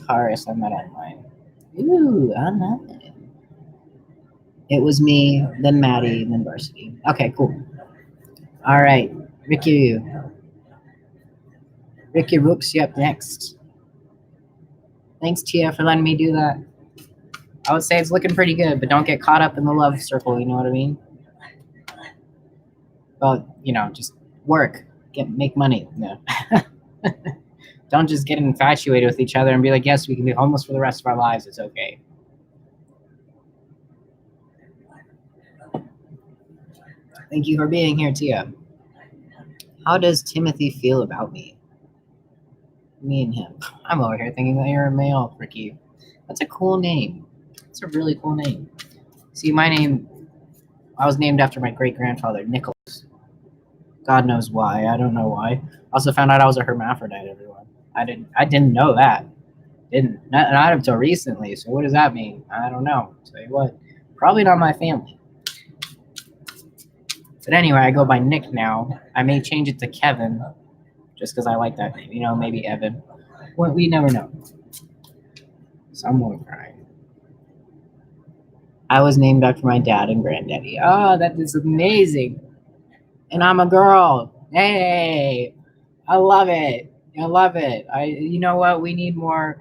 Taurus I met online. Ooh, I love it. It was me, then Maddie, then Varsity. Okay, cool. All right, Ricky. Ricky Rooks, you up next. Thanks, Tia, for letting me do that. I would say it's looking pretty good, but don't get caught up in the love circle, you know what I mean? Well, just work, make money. No. Don't just get infatuated with each other and be like, yes, we can be homeless for the rest of our lives. It's okay. Thank you for being here, Tia. How does Timothy feel about me? Me and him. I'm over here thinking that you're a male, Ricky. That's a cool name. It's a really cool name. See, my name, I was named after my great-grandfather, Nicholas. God knows why. I don't know why. Also found out I was a hermaphrodite, everyone. I didn't know that. Not until recently. So what does that mean? I don't know. Tell you what. Probably not my family. But anyway, I go by Nick now. I may change it to Kevin, just because I like that name. Maybe Evan. Well, we never know. Someone crying. I was named after my dad and granddaddy. Oh, that is amazing. And I'm a girl. Hey, I love it. I love it. You know what? We need more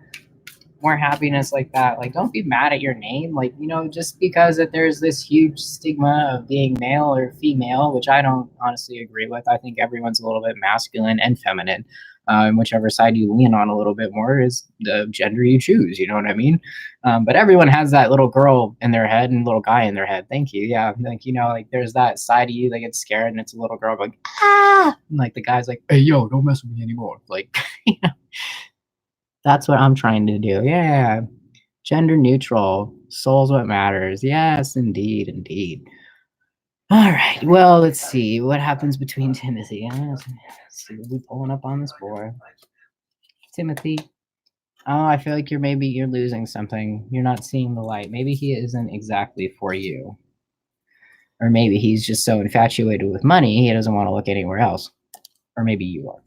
happiness like that. Like, don't be mad at your name. Like, just because that there's this huge stigma of being male or female, which I don't honestly agree with. I think everyone's a little bit masculine and feminine. And whichever side you lean on a little bit more is the gender you choose. You know what I mean? But everyone has that little girl in their head and little guy in their head. Thank you. Yeah. Like, there's that side of you that gets scared and it's a little girl going, ah. And like the guy's like, hey, yo, don't mess with me anymore. Like, that's what I'm trying to do. Yeah. Gender neutral. Soul's what matters. Yes, indeed, indeed. All right. Well, let's see what happens between Timothy. Let's see what we're pulling up on this board. Timothy. Oh, I feel like you're losing something. You're not seeing the light. Maybe he isn't exactly for you. Or maybe he's just so infatuated with money, he doesn't want to look anywhere else. Or maybe you are.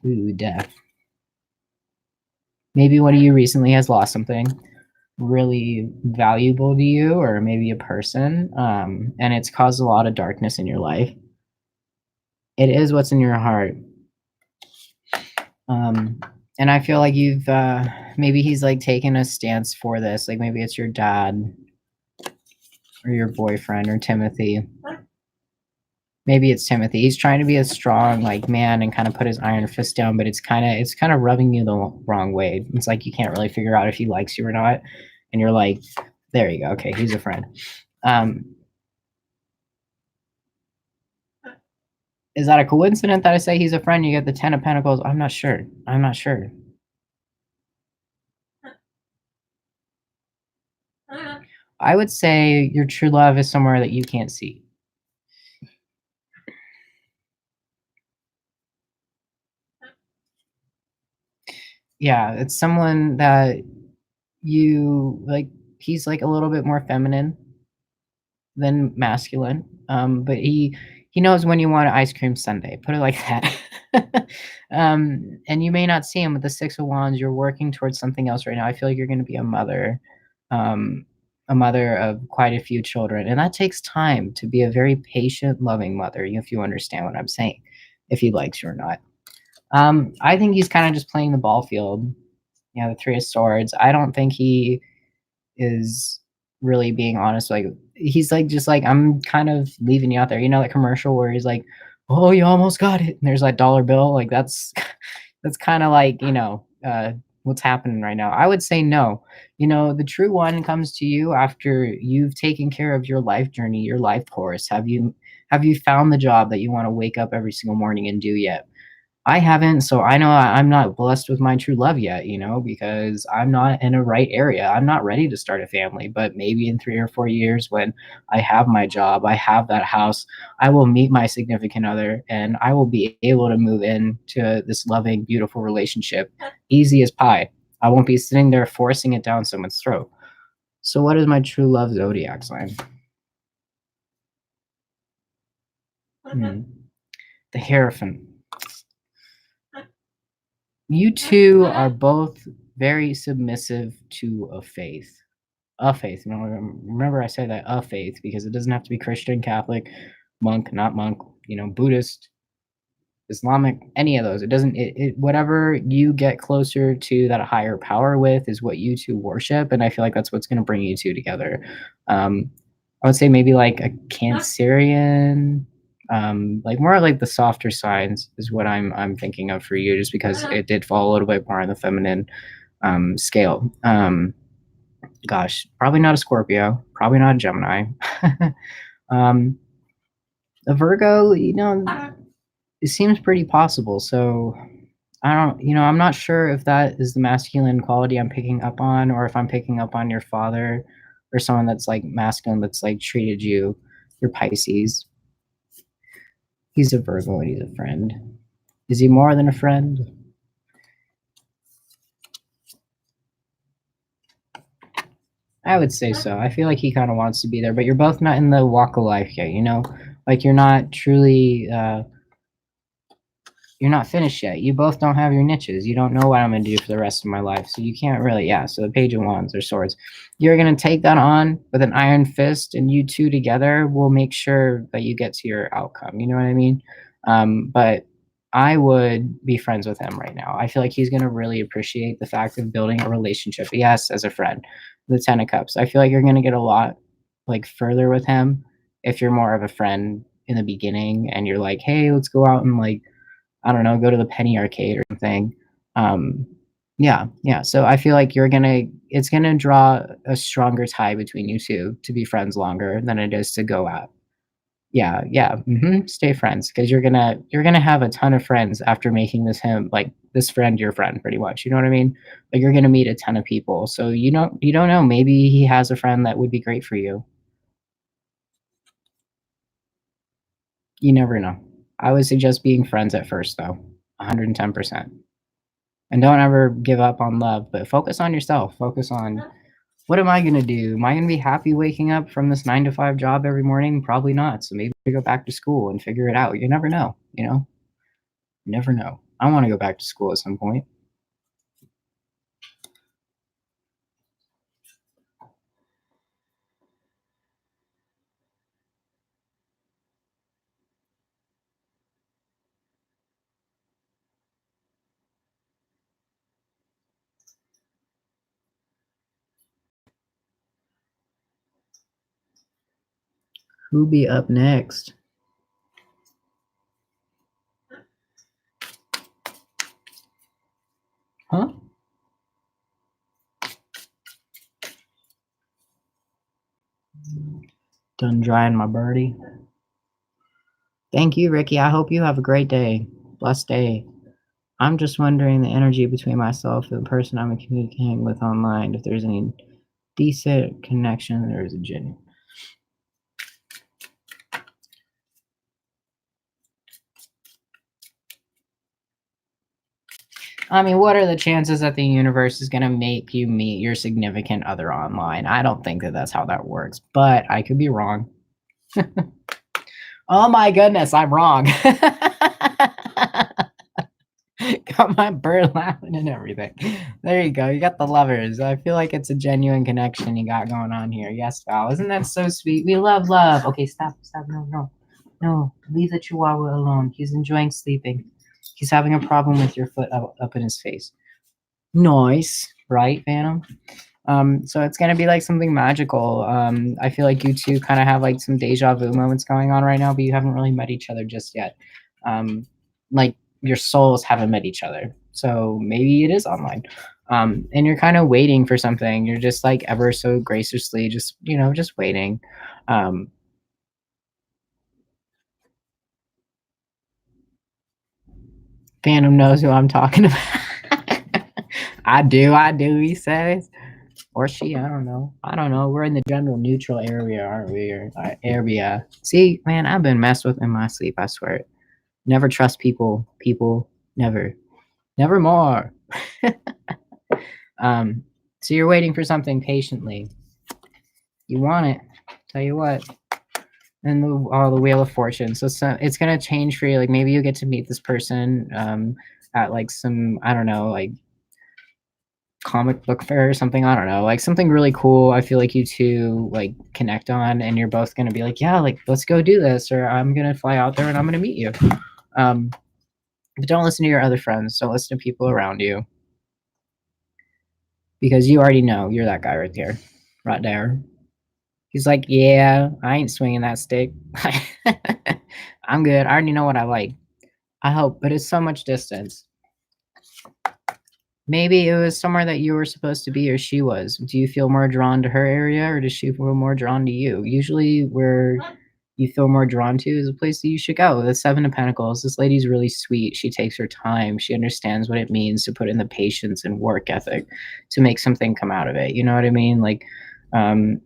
Ooh, death. Maybe one of you recently has lost something really valuable to you, or maybe a person, and it's caused a lot of darkness in your life. It is what's in your heart. And I feel like you've maybe he's like taken a stance for this. Like maybe it's your dad or your boyfriend or Timothy. Maybe it's Timothy. He's trying to be a strong like man and kind of put his iron fist down, but it's kind of rubbing you the wrong way. It's like you can't really figure out if he likes you or not. And you're like, there you go. Okay, he's a friend. Is that a coincidence that I say he's a friend? You get the 10 of Pentacles. I'm not sure. I would say your true love is somewhere that you can't see. Yeah, it's someone that you like. He's like a little bit more feminine than masculine. But he knows when you want an ice cream sundae. Put it like that. And you may not see him with the 6 of Wands. You're working towards something else right now. I feel like you're going to be a mother. A mother of quite a few children, and that takes time to be a very patient, loving mother, if you understand what I'm saying, if he likes you or not. I think he's kind of just playing the ball field. The 3 of Swords. I don't think he is really being honest. Like he's like just like, I'm kind of leaving you out there. That commercial where he's like, oh, you almost got it, and there's that dollar bill. Like that's kind of like what's happening right now. I would say no. The true one comes to you after you've taken care of your life journey, your life course. Have you found the job that you want to wake up every single morning and do yet? I haven't, so I know I'm not blessed with my true love yet, because I'm not in a right area. I'm not ready to start a family, but maybe in 3 or 4 years when I have my job, I have that house, I will meet my significant other and I will be able to move into this loving, beautiful relationship, easy as pie. I won't be sitting there forcing it down someone's throat. So what is my true love zodiac sign? The Hierophant. You two are both very submissive to a faith. A faith. No, remember I say that a faith because it doesn't have to be Christian, Catholic, monk, not monk, Buddhist, Islamic, any of those. It doesn't whatever you get closer to that higher power with is what you two worship, and I feel like that's what's gonna bring you two together. I would say maybe like a Cancerian, like more like the softer signs is what I'm thinking of for you, just because it did fall a little bit more on the feminine scale. Gosh, probably not a Scorpio, probably not a Gemini. um, a Virgo, it seems pretty possible. So I don't, I'm not sure if that is the masculine quality I'm picking up on, or if I'm picking up on your father or someone that's like masculine that's like treated you, your Pisces. He's a Virgo and he's a friend. Is he more than a friend? I would say so. I feel like he kind of wants to be there, but you're both not in the walk of life yet, Like you're not truly you're not finished yet. You both don't have your niches. You don't know what I'm going to do for the rest of my life. So you can't really, yeah. So the Page of Wands or Swords, you're going to take that on with an iron fist, and you two together will make sure that you get to your outcome. You know what I mean? But I would be friends with him right now. I feel like he's going to really appreciate the fact of building a relationship. Yes, as a friend, the Ten of Cups. I feel like you're going to get a lot like further with him if you're more of a friend in the beginning and you're like, hey, let's go out and like, I don't know, go to the penny arcade or something. Um, yeah, yeah. So I feel like it's gonna draw a stronger tie between you two to be friends longer than it is to go out. Yeah, yeah. Stay friends because you're gonna have a ton of friends after making this friend your friend pretty much. You know what I mean? Like you're gonna meet a ton of people. So you don't know. Maybe he has a friend that would be great for you. You never know. I would suggest being friends at first though. 110%. And don't ever give up on love, but focus on yourself. Focus on what am I going to do? Am I going to be happy waking up from this 9 to 5 job every morning? Probably not. So maybe go back to school and figure it out. You never know, You never know. I want to go back to school at some point. Who be up next? Huh? Done drying my birdie. Thank you, Ricky. I hope you have a great day. Blessed day. I'm just wondering the energy between myself and the person I'm communicating with online, if there's any decent connection, there is a genuine. I mean, what are the chances that the universe is going to make you meet your significant other online? I don't think that that's how that works, but I could be wrong. Oh my goodness, I'm wrong. Got my bird laughing and everything. There you go. You got the lovers. I feel like it's a genuine connection you got going on here. Yes, Val. Isn't that so sweet? We love love. Okay, stop. No, no. No, leave the chihuahua alone. He's enjoying sleeping. He's having a problem with your foot up in his face. Nice, right, Phantom? So it's gonna be like something magical. I feel like you two kind of have like some deja vu moments going on right now, but you haven't really met each other just yet. Like your souls haven't met each other, so maybe it is online. And you're kind of waiting for something. You're just like ever so graciously, just waiting. Phantom knows who I'm talking about. I do, he says. Or she, I don't know. We're in the general neutral area, aren't we? Or area. See, man, I've been messed with in my sleep, I swear. Never trust people. People, never. Never more. So you're waiting for something patiently. You want it. Tell you what. And the Wheel of Fortune. So it's gonna change for you. Like maybe you get to meet this person at like some, I don't know, like comic book fair or something. I don't know, like something really cool. I feel like you two like connect on, and you're both gonna be like, yeah, like let's go do this, or I'm gonna fly out there and I'm gonna meet you. Um, but don't listen to your other friends. Don't listen to people around you, because you already know you're that guy right there, right there. He's like, yeah, I ain't swinging that stick. I'm good. I already know what I like. I hope, but it's so much distance. Maybe it was somewhere that you were supposed to be or she was. Do you feel more drawn to her area, or does she feel more drawn to you? Usually, where you feel more drawn to is a place that you should go. The Seven of Pentacles. This lady's really sweet. She takes her time. She understands what it means to put in the patience and work ethic to make something come out of it. You know what I mean? Like, um,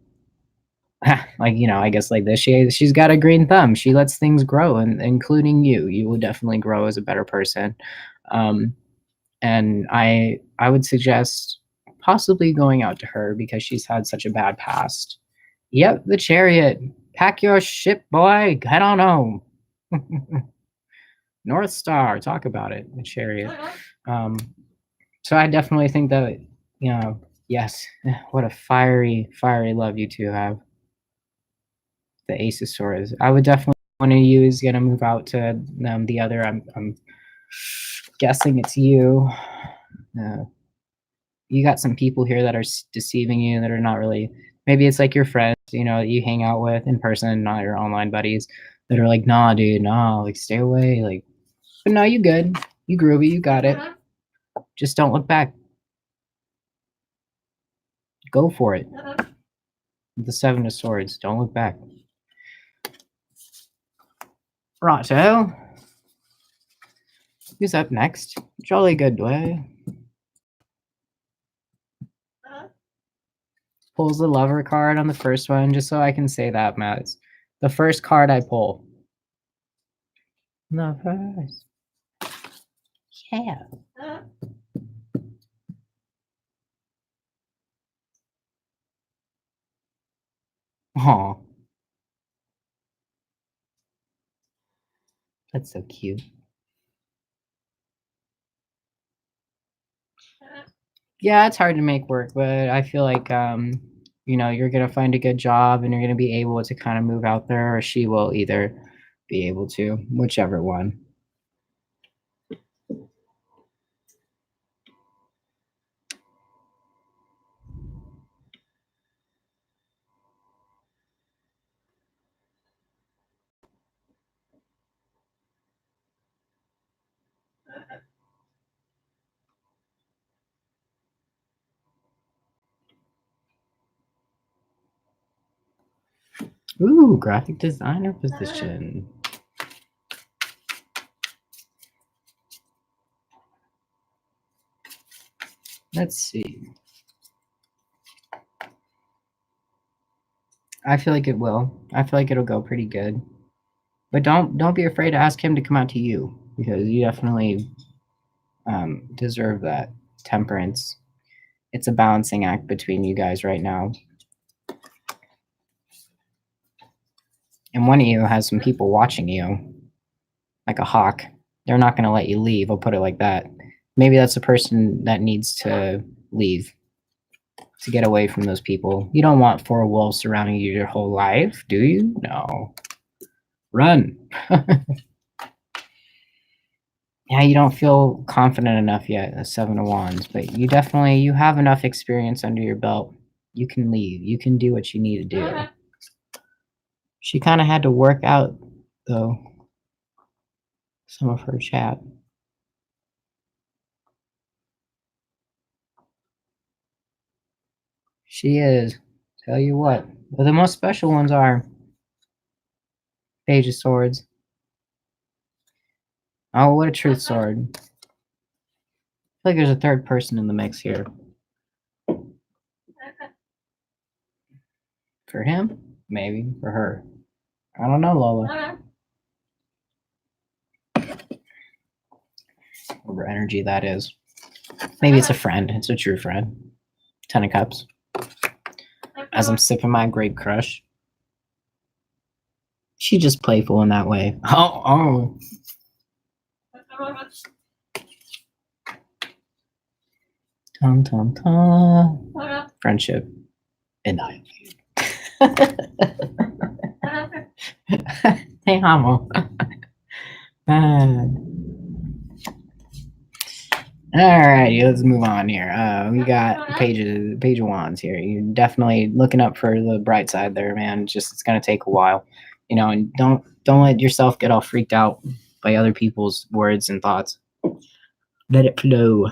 like, you know, I guess like this, she's got a green thumb. She lets things grow, and including you. You will definitely grow as a better person. Um, and I would suggest possibly going out to her because she's had such a bad past. Yep, the Chariot. Pack your ship, boy. Head on home. North Star. Talk about it. The Chariot. Um, so I definitely think that, you know, yes, what a fiery, fiery love you two have. The Ace of Swords. I would definitely, one of you is gonna move out to the other. I'm guessing it's you. You got some people here that are deceiving you, that are not really, maybe it's like your friends, you know, that you hang out with in person, not your online buddies, that are like, nah, dude, nah, like stay away. Like, but no, you good. You groovy, you got it. Just don't look back. Go for it. The Seven of Swords. Don't look back. Righto. Who's up next? Jolly good way. Pulls the Lover card on the first one, just so I can say that, Matt. It's the first card I pull. The first. Yeah. Aw. That's so cute. Yeah, it's hard to make work, but I feel like you know, you're gonna find a good job and you're gonna be able to kind of move out there, or she will either be able to, whichever one. Ooh, graphic designer position. Let's see. I feel like it will. I feel like it'll go pretty good. But don't be afraid to ask him to come out to you, because you definitely deserve that temperance. It's a balancing act between you guys right now. And one of you has some people watching you like a hawk. They're not going to let you leave. I'll put it like that. Maybe that's a person that needs to leave, to get away from those people. You don't want four wolves surrounding you your whole life, do you? No. Run. Yeah, you don't feel confident enough yet, the Seven of Wands, but you have enough experience under your belt. You can leave. You can do what you need to do. She kind of had to work out, though, some of her chat. She is. Tell you what. But the most special ones are Page of Swords. Oh, what a truth sword. I feel like there's a third person in the mix here. For him? Maybe. For her. I don't know, Lola. Whatever energy that is. Maybe it's a friend. It's a true friend. 10 of Cups. As I'm sipping my Grape Crush. She's just playful in that way. Oh. Tom, tom, tom. Friendship. Annihilated. Hey, Hamo. Alrighty, let's move on here. We got page of wands here. You're definitely looking up for the bright side there, man. It's gonna take a while, and don't let yourself get all freaked out by other people's words and thoughts. Let it flow.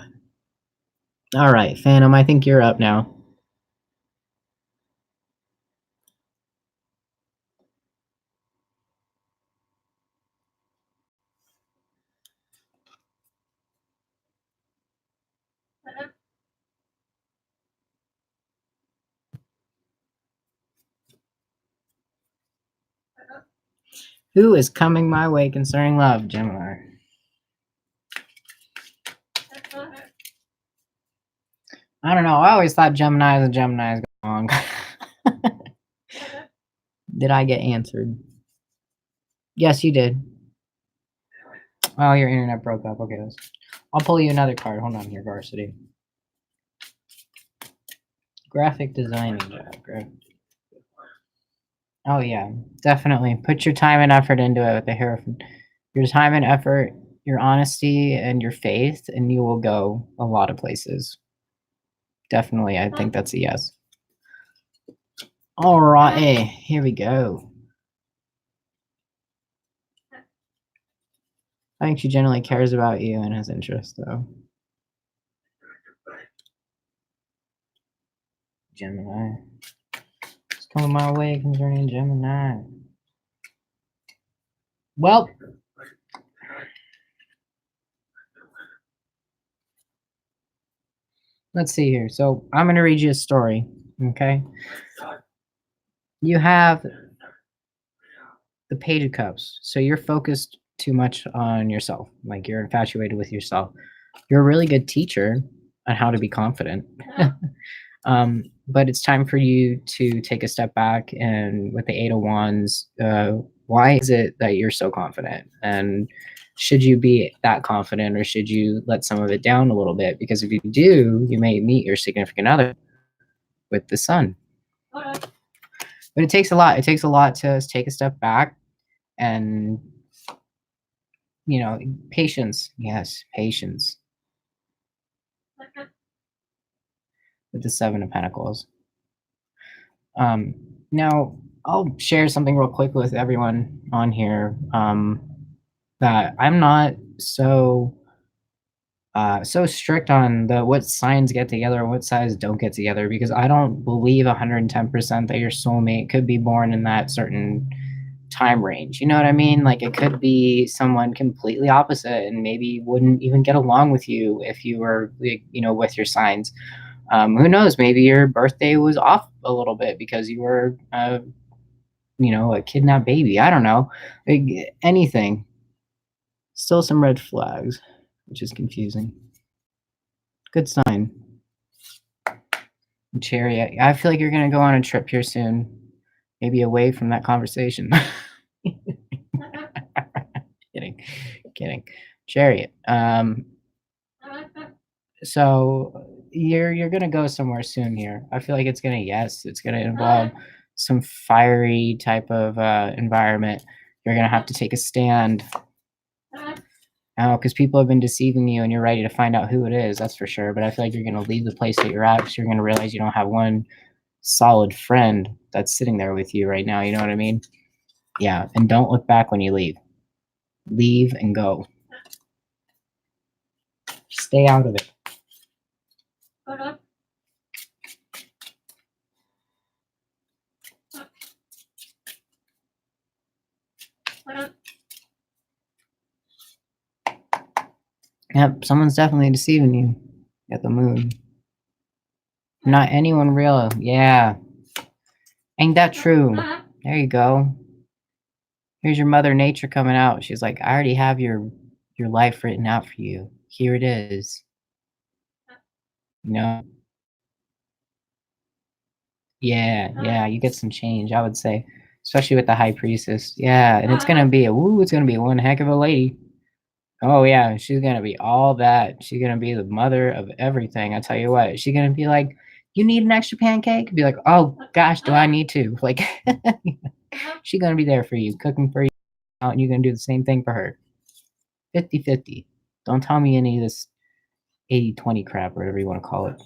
All right, Phantom, I think you're up now. Who is coming my way concerning love, Gemini? I don't know. I always thought Geminis and Geminis go wrong. Did I get answered? Yes, you did. Oh, your internet broke up. Okay, I'll pull you another card. Hold on here, Varsity. Graphic designing job. Oh yeah, definitely. Put your time and effort into it with the Hierophant. Your time and effort, your honesty, and your faith, and you will go a lot of places. Definitely, I think that's a yes. All right, here we go. I think she generally cares about you and has interest, though. Gemini. It's coming my way concerning Gemini. Well, let's see here. So I'm going to read you a story, okay? You have the Page of Cups. So you're focused too much on yourself. Like you're infatuated with yourself. You're a really good teacher on how to be confident. But it's time for you to take a step back. And with the Eight of Wands, why is it that you're so confident? And should you be that confident, or should you let some of it down a little bit? Because if you do, you may meet your significant other with the Sun. But it takes a lot. It takes a lot to take a step back and, patience. Yes, patience. With the Seven of Pentacles. Now, I'll share something real quick with everyone on here, that I'm not so strict on what signs get together and what signs don't get together, because I don't believe 110% that your soulmate could be born in that certain time range. You know what I mean? Like it could be someone completely opposite and maybe wouldn't even get along with you if you were, with your signs. Who knows? Maybe your birthday was off a little bit because you were, a kidnapped baby. I don't know. Like, anything. Still some red flags, which is confusing. Good sign. Chariot. I feel like you're going to go on a trip here soon. Maybe away from that conversation. Kidding. Chariot. So you're gonna go somewhere soon here. I feel like it's gonna involve some fiery type of environment. You're gonna have to take a stand. Because people have been deceiving you and you're ready to find out who it is, that's for sure. But I feel like you're gonna leave the place that you're at because you're gonna realize you don't have one solid friend that's sitting there with you right now. You know what I mean? Yeah, and don't look back when you leave. Leave and go. Stay out of it. Yep, someone's definitely deceiving you at the moon. Not anyone real. Yeah. Ain't that true? There you go. Here's your mother nature coming out. She's like, I already have your life written out for you. Here it is. Yeah, you get some change, I would say. Especially with the High Priestess. Yeah, and it's gonna be one heck of a lady. Oh yeah, she's gonna be all that. She's gonna be the mother of everything. I tell you what, she's gonna be like, "You need an extra pancake?" Be like, "Oh gosh, do I need to?" Like, she's gonna be there for you, cooking for you, and you're gonna do the same thing for her. 50-50. Don't tell me any of this 80-20 crap, or whatever you want to call it.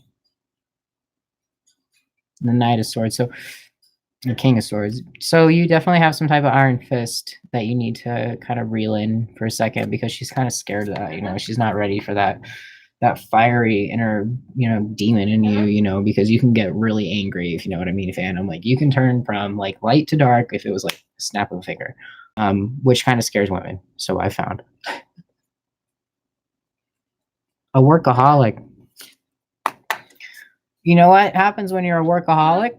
The Knight of Swords. So the King of Swords. So you definitely have some type of iron fist that you need to kind of reel in for a second because she's kind of scared of that. She's not ready for that fiery inner, demon in you, because you can get really angry, if you know what I mean, Phantom. Like you can turn from like light to dark if it was like a snap of a finger, which kind of scares women. So I found a workaholic. You know what happens when you're a workaholic?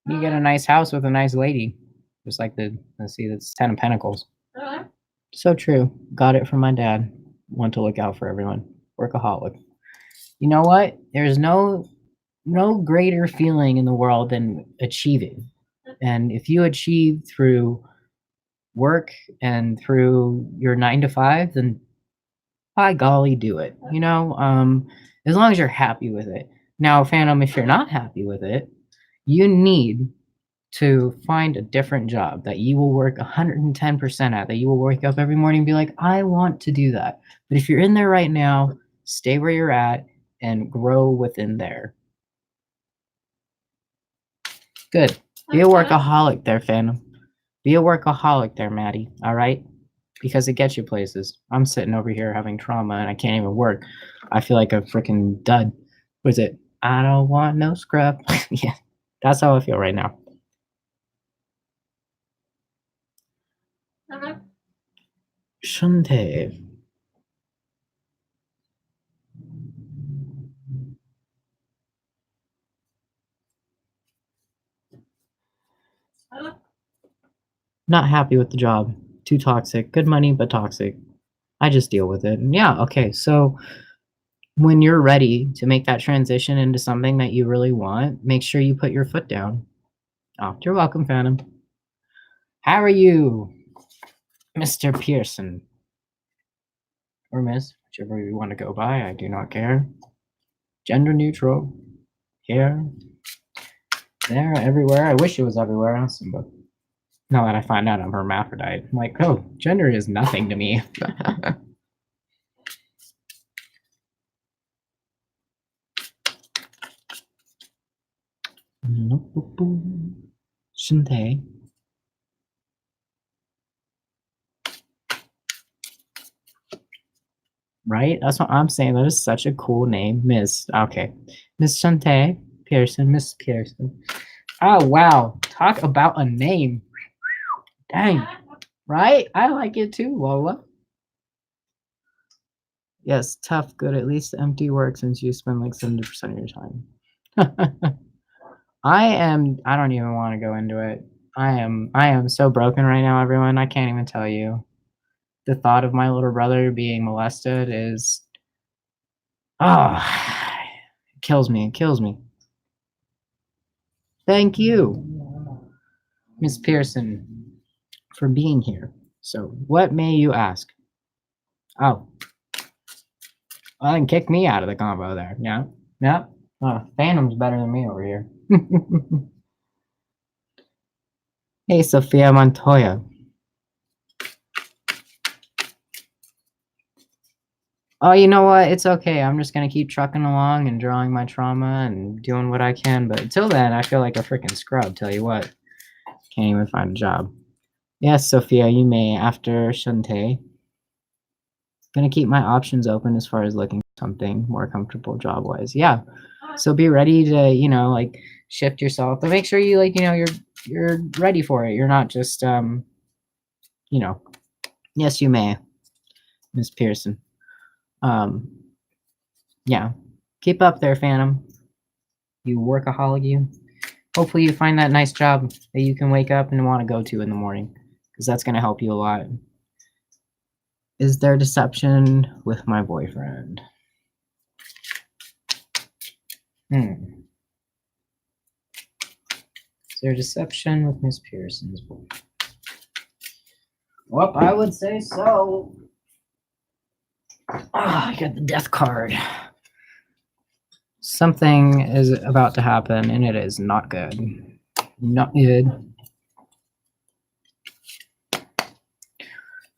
You get a nice house with a nice lady, just like let's see, that's 10 of Pentacles. So true. Got it from my dad. Want to look out for everyone. Workaholic. You know what? There's no greater feeling in the world than achieving. And if you achieve through work and through your 9 to 5, then by golly, do it. As long as you're happy with it. Now, Phantom, if you're not happy with it, you need to find a different job that you will work 110% at, that you will wake up every morning and be like, I want to do that. But if you're in there right now, stay where you're at and grow within there. Good. Be a workaholic there, Phantom. Be a workaholic there, Maddie. All right? Because it gets you places. I'm sitting over here having trauma and I can't even work. I feel like a freaking dud. What is it? I don't want no scrub. Yeah, that's how I feel right now. Shunte. Not happy with the job. Too toxic. Good money, but toxic. I just deal with it. And yeah, okay. So when you're ready to make that transition into something that you really want, make sure you put your foot down. Oh, you're welcome, Phantom. How are you, Mr. Pearson? Or Miss, whichever you want to go by. I do not care. Gender neutral. Here, there, everywhere. I wish it was everywhere else, but now that I find out I'm hermaphrodite, I'm like, oh, gender is nothing to me. Shunte. Right? That's what I'm saying. That is such a cool name. Okay. Miss Shante Pearson. Miss Pearson. Oh, wow. Talk about a name. Dang. Right? I like it too, Lola. Yes, tough, good. At least empty work since you spend like 70% of your time. I don't even want to go into it. I am so broken right now, everyone. I can't even tell you. The thought of my little brother being molested is it kills me. It kills me. Thank you, Miss Pearson, for being here. So, what may you ask? Oh, well, then kick me out of the combo there. Yeah. Yeah. Oh, Phantom's better than me over here. Hey, Sophia Montoya. Oh, you know what? It's okay. I'm just gonna keep trucking along and drawing my trauma and doing what I can. But until then, I feel like a freaking scrub. Tell you what, can't even find a job. Yes, Sophia, you may. After Shante, gonna keep my options open as far as looking for something more comfortable job-wise. Yeah. So be ready to, like shift yourself. But make sure you you're ready for it. You're not just Yes, you may, Miss Pearson. Yeah. Keep up there, Phantom. You workaholic, you. Hopefully you find that nice job that you can wake up and want to go to in the morning, because that's going to help you a lot. Is there deception with my boyfriend? Is there deception with Miss Pearson's boyfriend? Well, I would say so. I got the death card. Something is about to happen, and it is not good. Not good.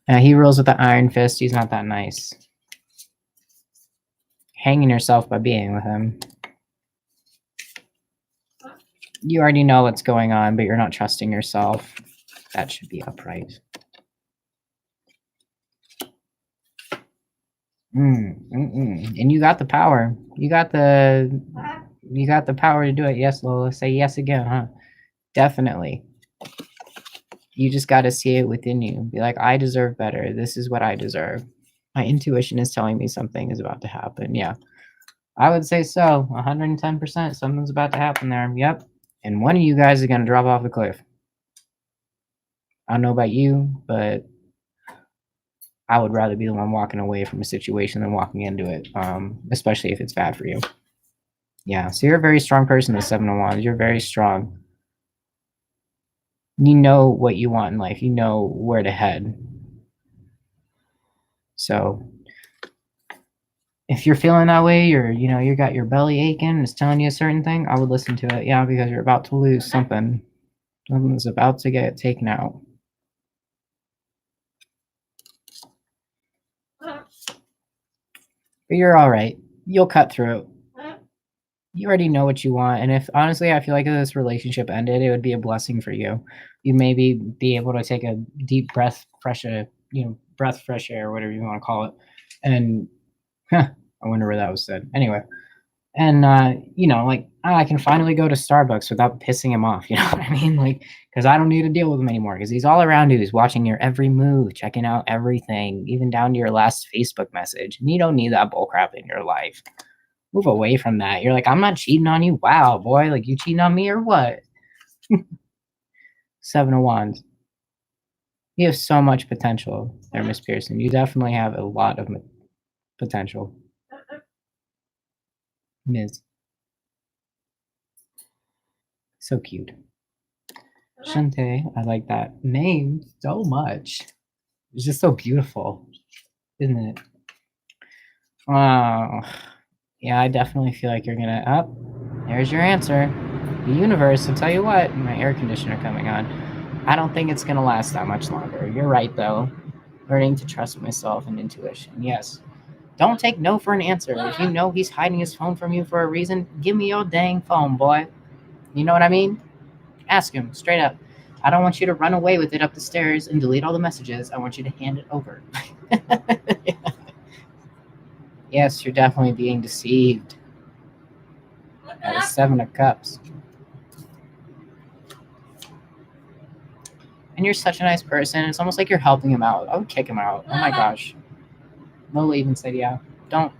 He rules with the Iron Fist. He's not that nice. Hanging yourself by being with him. You already know what's going on, but you're not trusting yourself. That should be upright. And you got the power. You got the power to do it. Yes, Lola. Say yes again, huh? Definitely. You just got to see it within you. Be like, I deserve better. This is what I deserve. My intuition is telling me something is about to happen. Yeah. I would say so. 110%. Something's about to happen there. Yep. And one of you guys is going to drop off the cliff. I don't know about you, but I would rather be the one walking away from a situation than walking into it, especially if it's bad for you. Yeah. So you're a very strong person, the Seven of Wands. You're very strong. You know what you want in life. You know where to head. So if you're feeling that way, or you got your belly aching and it's telling you a certain thing, I would listen to it. Yeah, because you're about to lose something. Something's about to get taken out. But you're all right. You'll cut through it. You already know what you want, and if honestly, I feel like if this relationship ended, it would be a blessing for you. You maybe be able to take a deep breath, fresh air, fresh air, whatever you want to call it, and I wonder where that was said. Anyway, and like I can finally go to Starbucks without pissing him off. You know what I mean? Like, because I don't need to deal with him anymore. Because he's all around you. He's watching your every move, checking out everything, even down to your last Facebook message. And you don't need that bullcrap in your life. Move away from that. You're like, I'm not cheating on you. Wow, boy, like you cheating on me or what? Seven of Wands. You have so much potential there, Miss Pearson. You definitely have a lot of potential. Ms. So cute. Shante, I like that name so much. It's just so beautiful, isn't it? Oh, yeah, I definitely feel like you're gonna up. There's your answer. The universe, I'll tell you what, my air conditioner coming on. I don't think it's gonna last that much longer. You're right though. Learning to trust myself and intuition. Yes. Don't take no for an answer. If you know he's hiding his phone from you for a reason, give me your dang phone, boy. You know what I mean? Ask him straight up. I don't want you to run away with it up the stairs and delete all the messages. I want you to hand it over. Yes, you're definitely being deceived. That is Seven of Cups. And you're such a nice person. It's almost like you're helping him out. I would kick him out. Oh my gosh. Lola even said, yeah, don't.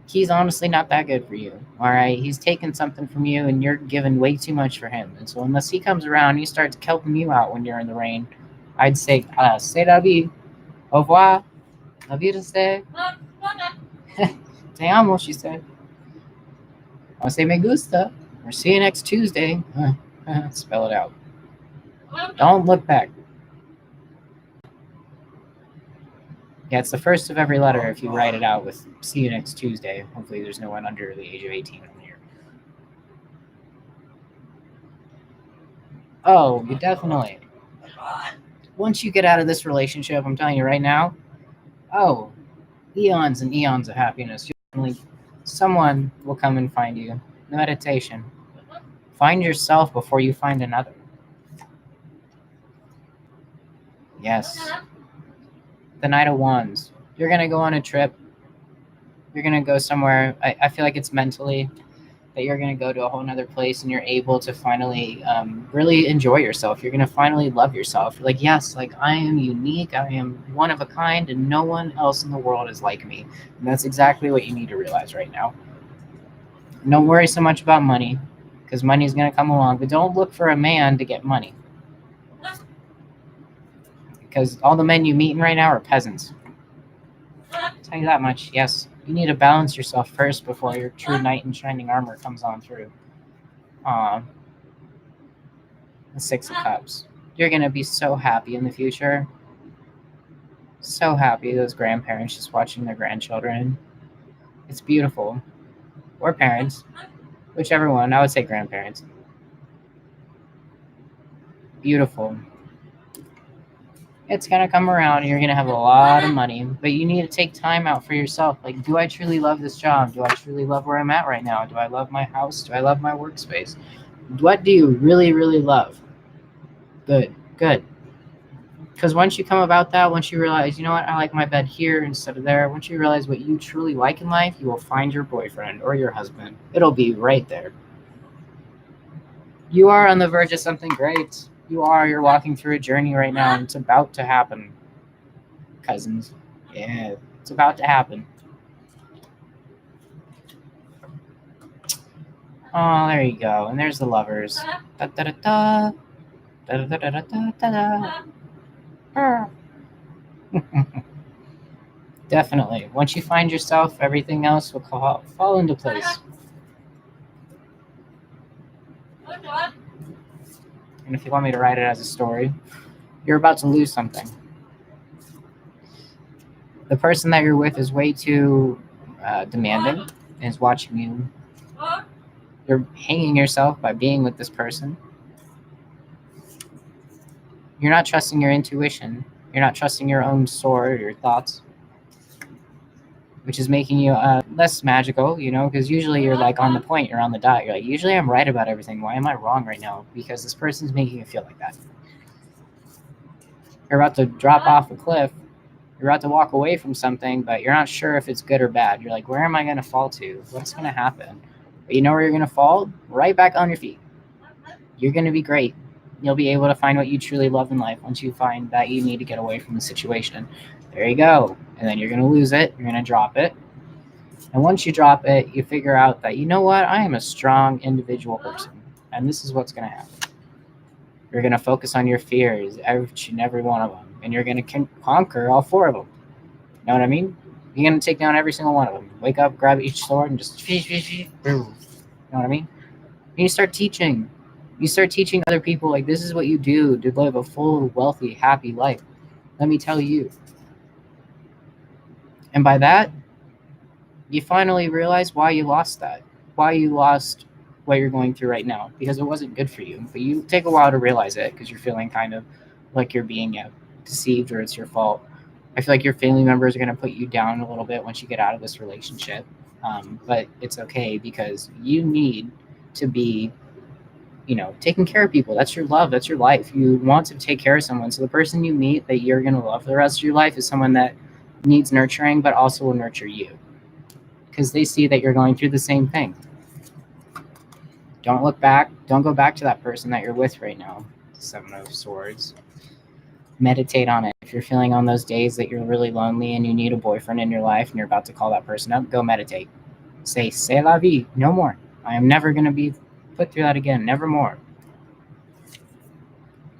He's honestly not that good for you. All right. He's taken something from you and you're giving way too much for him. And so unless he comes around, he starts helping you out when you're in the rain. I'd say, c'est la vie. Au revoir. La vie to say. Te amo, she said. I'll say me gusta. Or see you next Tuesday. Spell it out. Don't look back. Yeah, it's the first of every letter if you write it out with see you next Tuesday. Hopefully there's no one under the age of 18 in here. Oh, you definitely. Once you get out of this relationship, I'm telling you right now, oh, eons and eons of happiness. Someone will come and find you. Meditation. Find yourself before you find another. Yes. The Knight of Wands. You're going to go on a trip. You're going to go somewhere. I feel like it's mentally that you're going to go to a whole nother place and you're able to finally really enjoy yourself. You're going to finally love yourself. You're like, yes, like I am unique. I am one of a kind and no one else in the world is like me. And that's exactly what you need to realize right now. Don't worry so much about money because money is going to come along, but don't look for a man to get money. Because all the men you're meeting right now are peasants. I'll tell you that much, yes. You need to balance yourself first before your true knight in shining armor comes on through. The Six of Cups. You're going to be so happy in the future. So happy, those grandparents just watching their grandchildren. It's beautiful. Or parents, whichever one. I would say grandparents. Beautiful. It's gonna come around and you're gonna have a lot of money, but you need to take time out for yourself. Like, do I truly love this job? Do I truly love where I'm at right now? Do I love my house? Do I love my workspace? What do you really, really love? Good, good. Because once you come about that, once you realize, you know what, I like my bed here instead of there, once you realize what you truly like in life, you will find your boyfriend or your husband. It'll be right there. You are on the verge of something great. You are. You're walking through a journey right now, and it's about to happen, cousins. Yeah, it's about to happen. Oh, there you go. And there's the lovers. Da da da da. Da da da da da da da. Definitely. Once you find yourself, everything else will fall into place. And if you want me to write it as a story, you're about to lose something. The person that you're with is way too demanding and is watching you. You're hanging yourself by being with this person. You're not trusting your intuition. You're not trusting your own soul or your thoughts, which is making you less magical, because usually you're like on the point, you're on the dot. You're like, usually I'm right about everything. Why am I wrong right now? Because this person's making you feel like that. You're about to drop off a cliff. You're about to walk away from something, but you're not sure if it's good or bad. You're like, where am I going to fall to? What's going to happen? But you know where you're going to fall? Right back on your feet. You're going to be great. You'll be able to find what you truly love in life once you find that you need to get away from the situation. There you go. And then you're going to lose it. You're going to drop it. And once you drop it, you figure out that, you know what? I am a strong individual person. And this is what's going to happen. You're going to focus on your fears, each and every one of them. And you're going to conquer all four of them. You know what I mean? You're going to take down every single one of them. Wake up, grab each sword, and just... You know what I mean? And you start teaching. You start teaching other people, like, this is what you do to live a full, wealthy, happy life. Let me tell you. And by that, you finally realize why you lost that. Why you lost what you're going through right now. Because it wasn't good for you. But you take a while to realize it because you're feeling kind of like you're being deceived or it's your fault. I feel like your family members are going to put you down a little bit once you get out of this relationship. But it's okay because you need to be, taking care of people. That's your love. That's your life. You want to take care of someone. So the person you meet that you're going to love for the rest of your life is someone that needs nurturing, but also will nurture you because they see that you're going through the same thing. Don't look back. Don't go back to that person that you're with right now. Seven of Swords. Meditate on it. If you're feeling on those days that you're really lonely and you need a boyfriend in your life and you're about to call that person up, go meditate. Say, c'est la vie. No more. I am never going to be put through that again. Never more.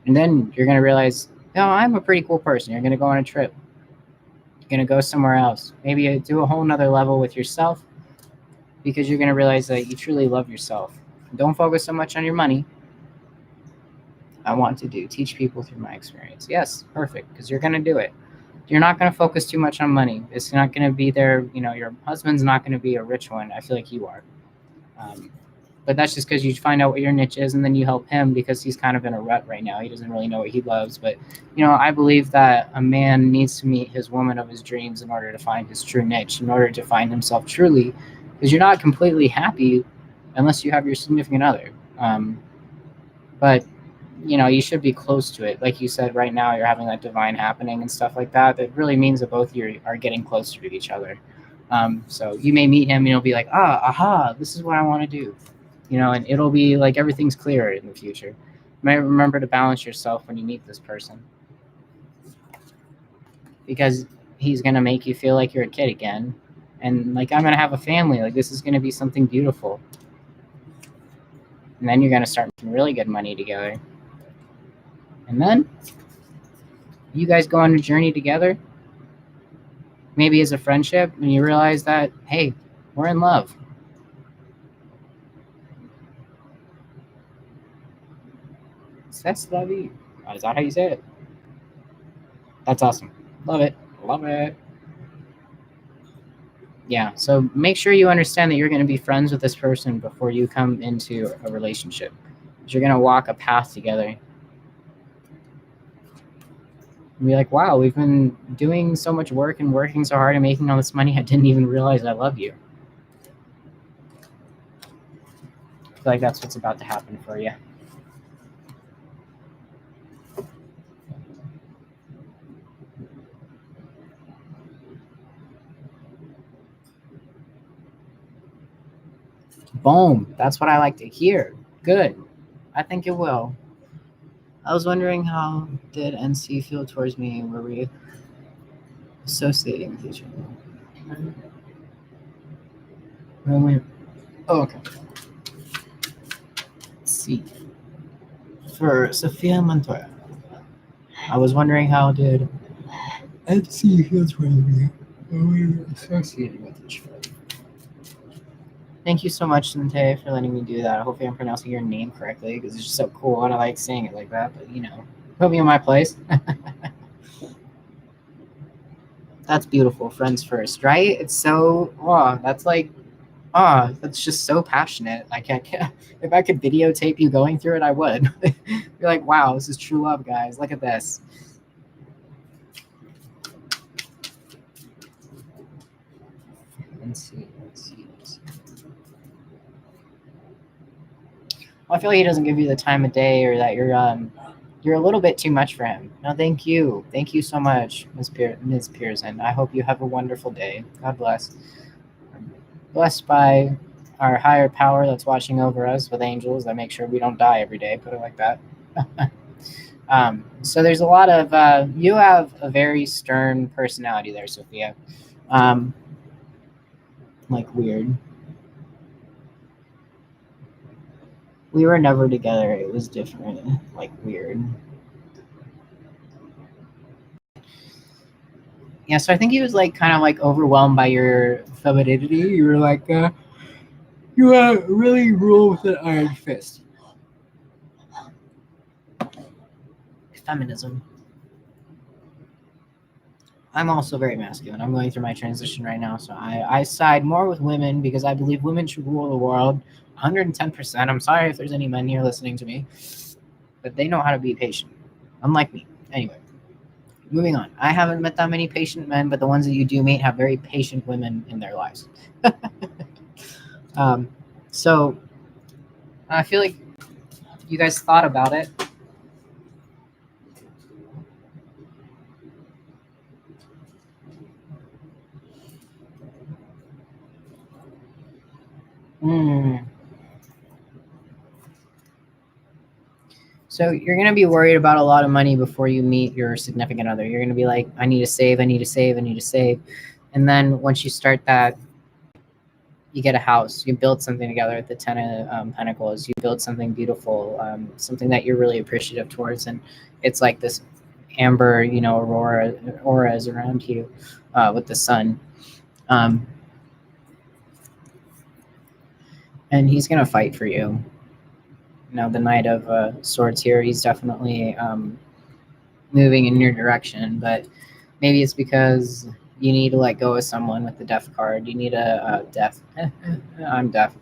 And then you're going to realize, no, I'm a pretty cool person. You're going to go on a trip. You're going to go somewhere else. Maybe do a whole nother level with yourself because you're going to realize that you truly love yourself. Don't focus so much on your money. I want to teach people through my experience. Yes, perfect, because you're going to do it. You're not going to focus too much on money. It's not going to be there. Your husband's not going to be a rich one. I feel like you are. But that's just because you find out what your niche is and then you help him because he's kind of in a rut right now. He doesn't really know what he loves. But, I believe that a man needs to meet his woman of his dreams in order to find his true niche, in order to find himself truly, because you're not completely happy unless you have your significant other. But you should be close to it. Like you said, right now you're having that divine happening and stuff like that. That really means that both of you are getting closer to each other. So you may meet him and you'll be like, aha, this is what I want to do. And it'll be like everything's clearer in the future. You might remember to balance yourself when you meet this person. Because he's going to make you feel like you're a kid again. And like, I'm going to have a family. Like, this is going to be something beautiful. And then you're going to start making really good money together. And then you guys go on a journey together, maybe as a friendship, and you realize that, hey, we're in love. C'est la vie. Is that how you say it? That's awesome. Love it. Love it. Yeah, so make sure you understand that you're going to be friends with this person before you come into a relationship. You're going to walk a path together. And be like, wow, we've been doing so much work and working so hard and making all this money. I didn't even realize I love you. I feel like that's what's about to happen for you. Boom. That's what I like to hear. Good. I think it will. I was wondering, how did NC feel towards me? Were we associating with each other? Oh, okay. Let's see. For Sophia Montoya, I was wondering, how did NC feel towards me? Were we associating with each other? Thank you so much, Sante, for letting me do that. Hopefully I'm pronouncing your name correctly, because it's just so cool and I like saying it like that. But, put me in my place. That's beautiful. Friends first, right? It's so, that's just so passionate. I can't, if I could videotape you going through it, I would. You're like, wow, this is true love, guys. Look at this. Let's see. Well, I feel like he doesn't give you the time of day, or that you're a little bit too much for him. No, thank you. Thank you so much, Ms. Pearson. I hope you have a wonderful day. God bless. Blessed by our higher power that's watching over us with angels that make sure we don't die every day. Put it like that. So there's a lot of, you have a very stern personality there, Sophia. Like weird. We were never together. It was different. Like weird. Yeah, so I think he was like kind of like overwhelmed by your femininity. You were like, you really rule with an iron fist. Feminism. I'm also very masculine. I'm going through my transition right now, so I side more with women because I believe women should rule the world 110%. I'm sorry if there's any men here listening to me, but they know how to be patient, unlike me. Anyway, moving on. I haven't met that many patient men, but the ones that you do meet have very patient women in their lives. So I feel like you guys thought about it. So you're going to be worried about a lot of money before you meet your significant other. You're going to be like, I need to save, I need to save, I need to save. And then once you start that, you get a house, you build something together at the Ten of Pentacles, you build something beautiful, something that you're really appreciative towards. And it's like this amber, aura is around you with the sun. And he's going to fight for you. Now, the Knight of Swords here, he's definitely moving in your direction, but maybe it's because you need to let go of someone with the Death card. You need a death. I'm deaf.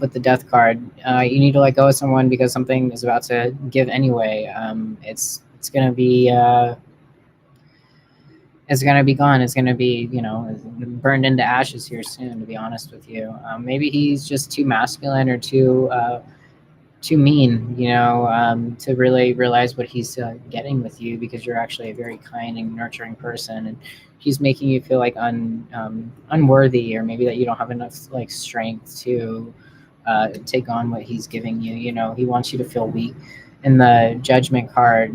With the Death card, you need to let go of someone because something is about to give anyway. It's going to be it's going to be gone. It's going to be, burned into ashes here soon, to be honest with you. Maybe he's just too masculine or too mean, to really realize what he's getting with you, because you're actually a very kind and nurturing person, and he's making you feel like unworthy, or maybe that you don't have enough like strength to take on what he's giving you. He wants you to feel weak. In the Judgment card,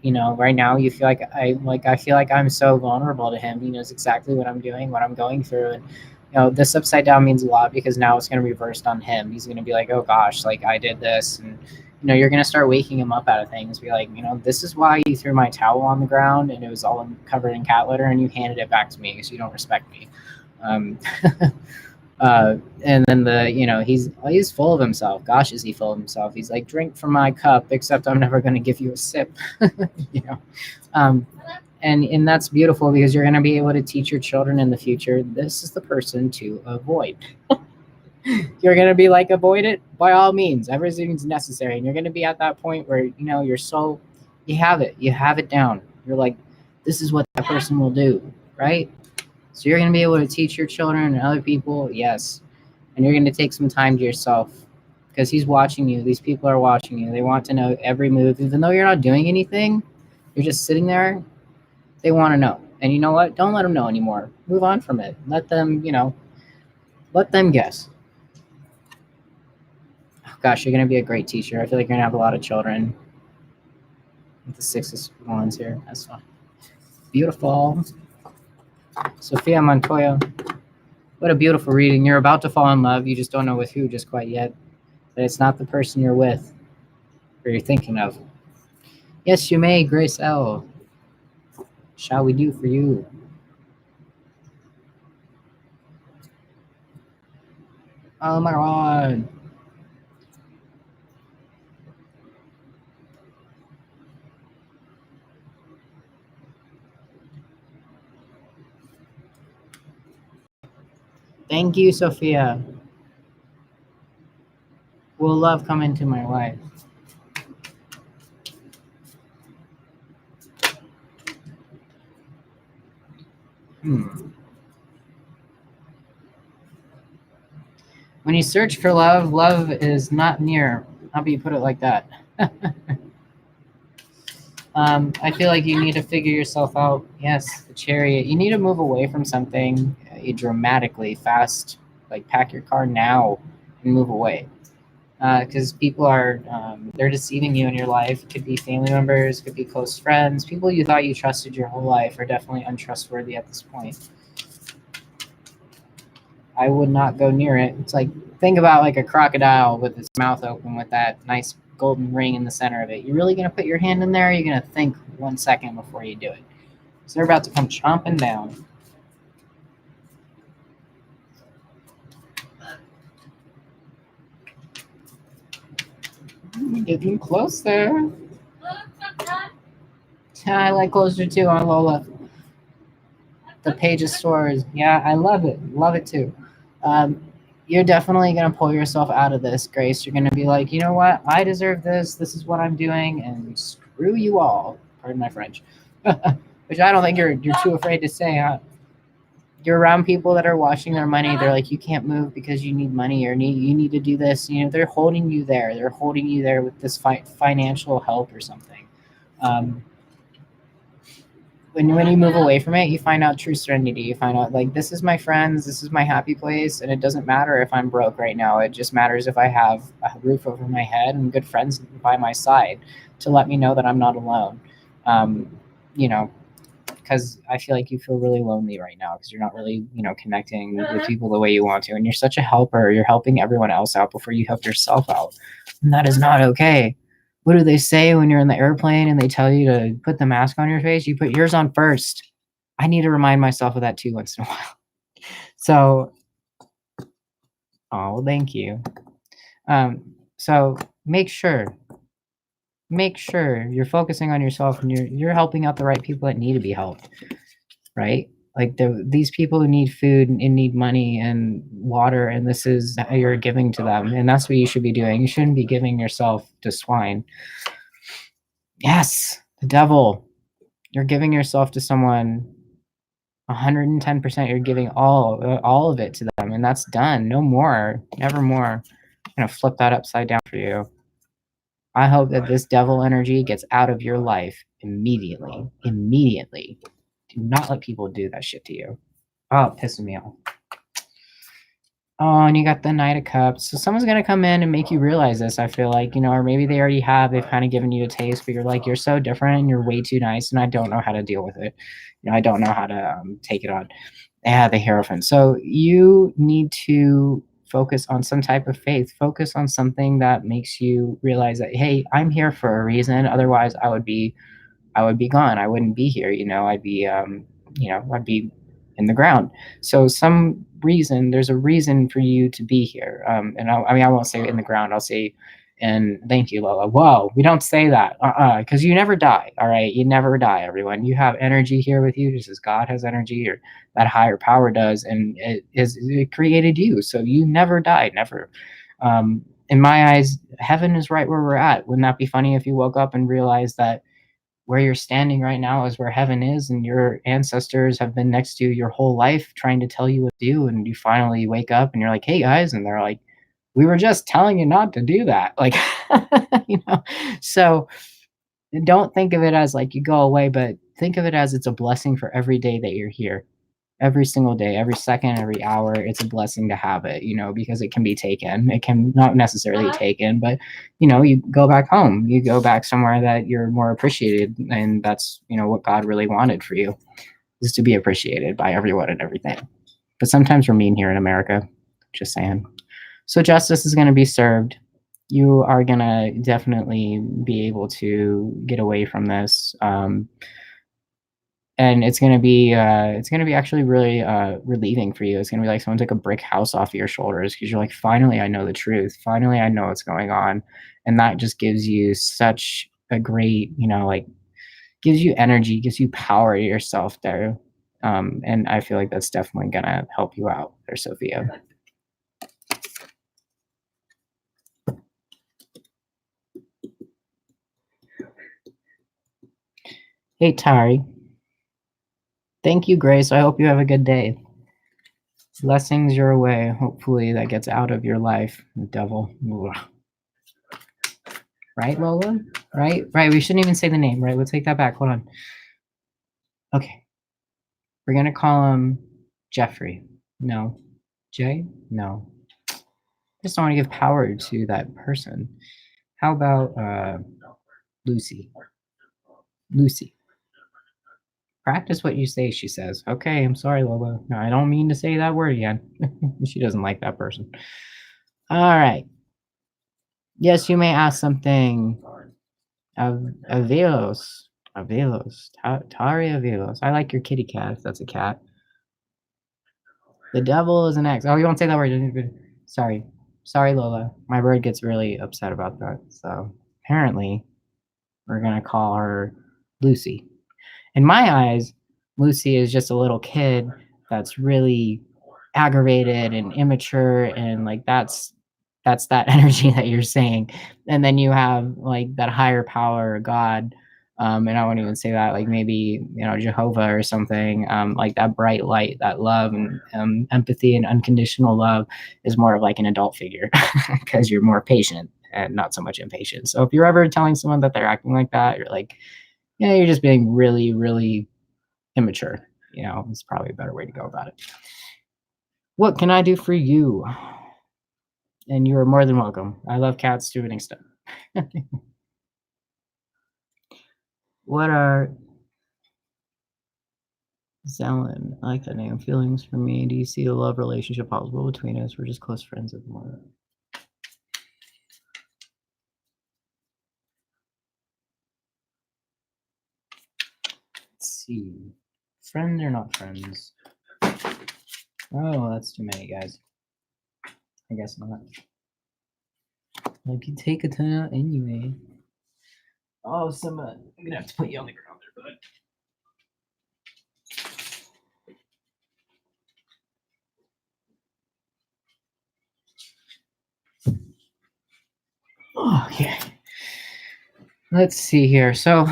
right now you feel like I feel like I'm so vulnerable to him. He knows exactly what I'm doing, what I'm going through, and this upside down means a lot, because now it's going to be reversed on him. He's going to be like, oh gosh, like I did this. And, you're going to start waking him up out of things. Be like, this is why you threw my towel on the ground and it was all covered in cat litter, and you handed it back to me because you don't respect me. And then he's full of himself. Gosh, is he full of himself? He's like, drink from my cup, except I'm never going to give you a sip. And that's beautiful because you're going to be able to teach your children in the future, this is the person to avoid. You're going to be like, avoid it by all means, everything's necessary. And you're going to be at that point where, you're so, you have it down. You're like, this is what that person will do, right? So you're going to be able to teach your children and other people, yes. And you're going to take some time to yourself because he's watching you. These people are watching you. They want to know every move, even though you're not doing anything. You're just sitting there. They want to know. And you know what? Don't let them know anymore. Move on from it. Let them, let them guess. Oh, gosh, you're going to be a great teacher. I feel like you're going to have a lot of children. With the 6 of Wands here. That's fine. Beautiful. Sophia Montoya. What a beautiful reading. You're about to fall in love. You just don't know with who just quite yet. But it's not the person you're with or you're thinking of. Yes, you may, Grace L. Shall we do for you? Oh my God. Thank you, Sophia. Will love come into my life? When you search for love, love is not near. How about you put it like that? I feel like you need to figure yourself out. Yes, the Chariot. You need to move away from something dramatically fast. Like pack your car now and move away. Because people are they're deceiving you in your life. Could be family members, could be close friends, people you thought you trusted your whole life are definitely untrustworthy at this point. I would not go near it. It's like, think about like a crocodile with its mouth open with that nice golden ring in the center of it. You're really gonna put your hand in there? You're gonna think 1 second before you do it. So they're about to come chomping down. Getting close there. I like closer too on Lola. The Page of Swords. Yeah, I love it. Love it too. You're definitely going to pull yourself out of this, Grace. You're going to be like, you know what? I deserve this. This is what I'm doing. And screw you all. Pardon my French. Which I don't think you're too afraid to say. Huh? You're around people that are watching their money. They're like, you can't move because you need money or you need to do this. They're holding you there. They're holding you there with this financial help or something. When you move away from it, you find out true serenity. You find out like, this is my friends, this is my happy place, and it doesn't matter if I'm broke right now. It just matters if I have a roof over my head and good friends by my side to let me know that I'm not alone. Because I feel like you feel really lonely right now because you're not really, connecting with people the way you want to, and you're such a helper. You're helping everyone else out before you help yourself out, and that is not okay. What do they say when you're in the airplane and they tell you to put the mask on your face? You put yours on first. I need to remind myself of that too once in a while. So, well, thank you. So make sure you're focusing on yourself and you're helping out the right people that need to be helped, right? Like these people who need food and need money and water, and this is how you're giving to them, and that's what you should be doing. You shouldn't be giving yourself to swine. Yes, the devil. You're giving yourself to someone 110%. You're giving all of it to them, and that's done. No more, never more. I'm gonna flip that upside down for you. I hope that this devil energy gets out of your life immediately. Immediately. Do not let people do that shit to you. Oh, it pisses me off. Oh, and you got the Knight of Cups. So someone's going to come in and make you realize this, I feel like, or maybe they already have. They've kind of given you a taste, but you're like, you're so different and you're way too nice, and I don't know how to deal with it. I don't know how to take it on. Yeah, the Hierophant. So you need to focus on some type of faith. Focus on something that makes you realize that, hey, I'm here for a reason. Otherwise, I would be gone. I wouldn't be here. I'd be, I'd be in the ground. So there's a reason for you to be here. And I won't say in the ground. I'll say And thank you, Lola. Whoa, we don't say that. Because you never die. All right. You never die, everyone. You have energy here with you, just as God has energy or that higher power does. And it created you. So you never die. Never. In my eyes, heaven is right where we're at. Wouldn't that be funny if you woke up and realized that where you're standing right now is where heaven is, and your ancestors have been next to you your whole life trying to tell you what to do, and you finally wake up and you're like, hey guys, and they're like, we were just telling you not to do that. Like, you know, so don't think of it as like you go away, but think of it as it's a blessing for every day that you're here. Every single day, every second, every hour, it's a blessing to have it, you know, because it can be taken. It can not necessarily taken, but you know, you go back home, you go back somewhere that you're more appreciated, and that's, you know, what God really wanted for you, is to be appreciated by everyone and everything. But sometimes we're mean here in America, just saying. So justice is going to be served. You are going to definitely be able to get away from this. And it's gonna be actually really relieving for you. It's gonna be like someone took a brick house off of your shoulders because you're like, finally, I know the truth. Finally, I know what's going on, and that just gives you such a great, you know, like gives you energy, gives you power to yourself there. And I feel like that's definitely gonna help you out there, Sophia. Hey, Tari. Thank you, Grace. I hope you have a good day. Blessings your way. Hopefully that gets out of your life, devil. Ugh. Right, Lola? Right? Right. We shouldn't even say the name, right? We'll take that back. Hold on. Okay. We're going to call him Jeffrey. No. Jay? No. I just don't want to give power to that person. How about Lucy? Lucy. Practice what you say, she says. Okay, I'm sorry, Lola. No, I don't mean to say that word again. She doesn't like that person. All right. Yes, you may ask something. Avelos. Tari Avelos. I like your kitty cat if that's a cat. The devil is an ex. Oh, you won't say that word. Sorry. Sorry, Lola. My bird gets really upset about that. So apparently, we're going to call her Lucy. In my eyes, Lucy is just a little kid that's really aggravated and immature, and like that's that energy that you're saying. And then you have like that higher power, God, and I won't even say that, like maybe, you know, Jehovah or something, like that bright light, that love and empathy and unconditional love is more of like an adult figure because you're more patient and not so much impatient. So if you're ever telling someone that they're acting like that, you're like, yeah, you're just being really, really immature. You know, it's probably a better way to go about it. What can I do for you? And you are more than welcome. I love cats to an extent. What are Zelen? I like that name. Feelings for me. Do you see a love relationship possible between us? We're just close friends at the moment. Let's see. Friend or not friends? Oh, that's too many guys. I guess not. I can take a ton out anyway. Oh, I'm gonna have to put you on the ground there, bud. Okay. Let's see here. So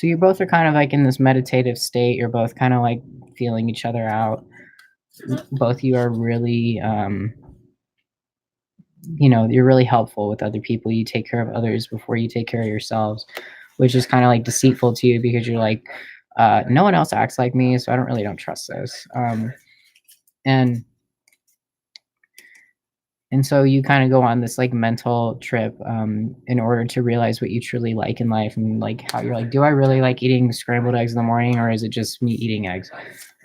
you both are kind of like in this meditative state. You're both kind of like feeling each other out. Both of you are really, you know, you're really helpful with other people. You take care of others before you take care of yourselves, which is kind of like deceitful to you because you're like, no one else acts like me, so I don't trust this. And so you kind of go on this like mental trip in order to realize what you truly like in life, and like how you're like, do I really like eating scrambled eggs in the morning, or is it just me eating eggs?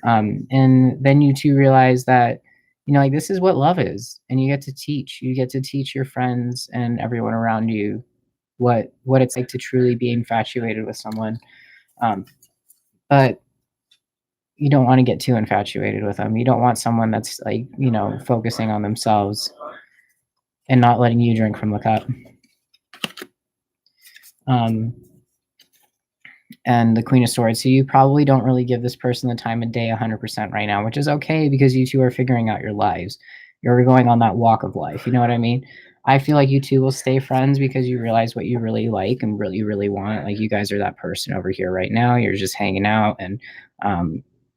And then you two realize that, you know, like this is what love is, and you get to teach your friends and everyone around you what it's like to truly be infatuated with someone. But you don't want to get too infatuated with them. You don't want someone that's like, you know, focusing on themselves. and not letting you drink from the cup. And the Queen of Swords. So you probably don't really give this person the time of day 100% right now, which is okay because you two are figuring out your lives. You're going on that walk of life. You know what I mean? I feel like you two will stay friends because you realize what you really like and really, really want. Like you guys are that person over here right now. You're just hanging out and,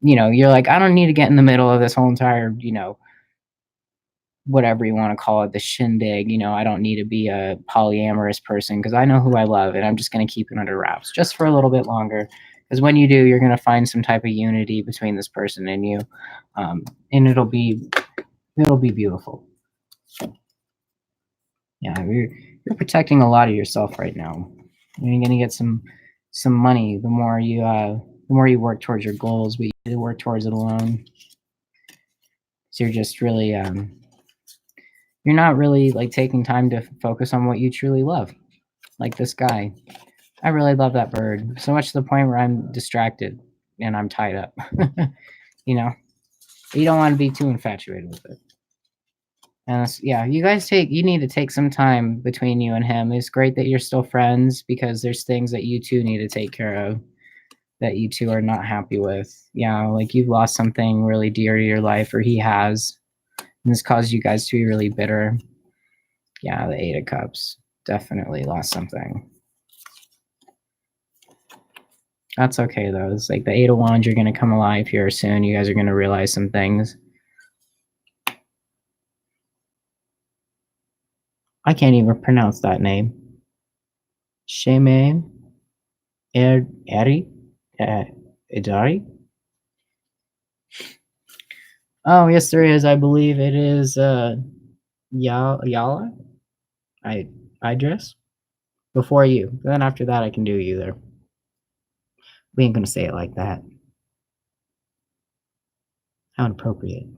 you're like, I don't need to get in the middle of this whole entire, whatever you want to call it, the shindig. I don't need to be a polyamorous person because I know who I love and I'm just going to keep it under wraps just for a little bit longer. Because when you do, you're going to find some type of unity between this person and you, and it'll be beautiful. Yeah, you're protecting a lot of yourself right now. You're going to get some money the more you work towards your goals, but you work towards it alone. So you're just really you're not really like taking time to focus on what you truly love. Like this guy. I really love that bird so much to the point where I'm distracted and I'm tied up. You don't want to be too infatuated with it. And you guys you need to take some time between you and him. It's great that you're still friends because there's things that you two need to take care of that you two are not happy with. Yeah, like you've lost something really dear to your life, or he has. And this caused you guys to be really bitter. Yeah, the Eight of Cups definitely lost something. That's okay though. It's like the Eight of Wands, you're going to come alive here soon. You guys are going to realize some things. I can't even pronounce that name. Sheme Eri Idari. Oh, yes, there is. I believe it is Yala. I dress before you. Then after that, I can do you there. We ain't gonna say it like that. How inappropriate.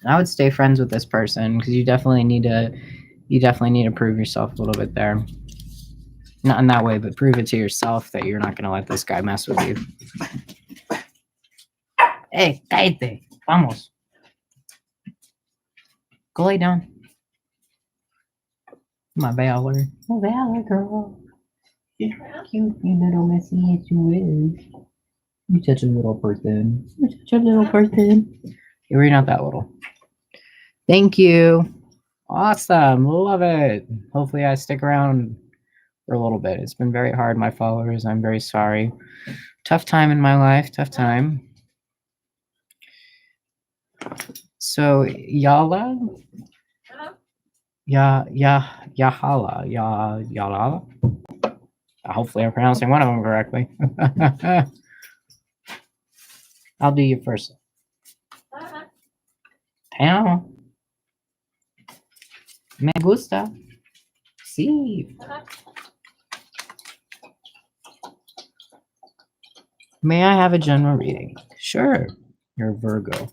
I would stay friends with this person because you definitely need to prove yourself a little bit there. Not in that way, but prove it to yourself that you're not gonna let this guy mess with you. Hey, cállate. Vamos. Go lay down. My valor. My valor, girl. You're cute, you little messy as you is. You such a little person. You're such a little person. You're not that little. Thank you. Awesome. Love it. Hopefully I stick around for a little bit. It's been very hard, my followers. I'm very sorry. Tough time in my life. Tough time. So, Yala? Yala. Hopefully I'm pronouncing one of them correctly. I'll do you first. Pam. Me gusta. Sí. May I have a general reading? Sure. You're a Virgo.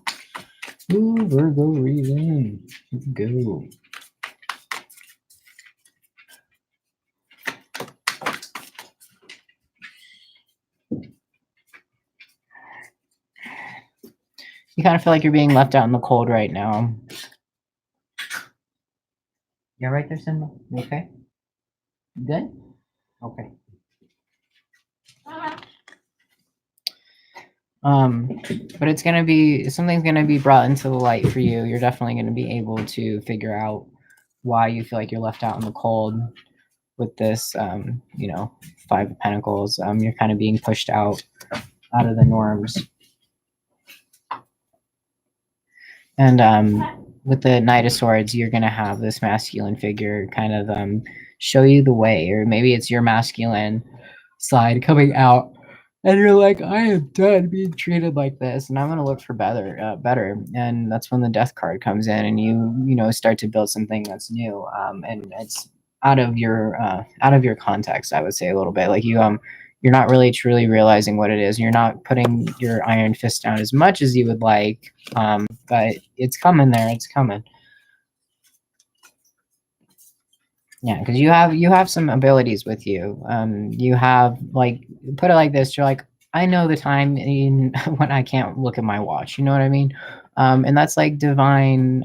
Ooh, Virgo reading. Let's go. You kind of feel like you're being left out in the cold right now. You all right there, Simba? You okay? You good? Okay. But it's gonna be something's gonna be brought into the light for you. You're definitely gonna be able to figure out why you feel like you're left out in the cold with this Five of Pentacles. You're kind of being pushed out of the norms. And with the Knight of Swords, you're gonna have this masculine figure kind of show you the way, or maybe it's your masculine side coming out. And you're like, I am done being treated like this, and I'm gonna look for better. And that's when the Death card comes in, and you start to build something that's new. And it's out of your context, I would say a little bit. Like you're not really truly realizing what it is. You're not putting your iron fist down as much as you would like, but it's coming there. It's coming. Yeah, because you have some abilities with you. You have, like, put it like this, you're like, I know the time when I can't look at my watch. You know what I mean? And that's like divine,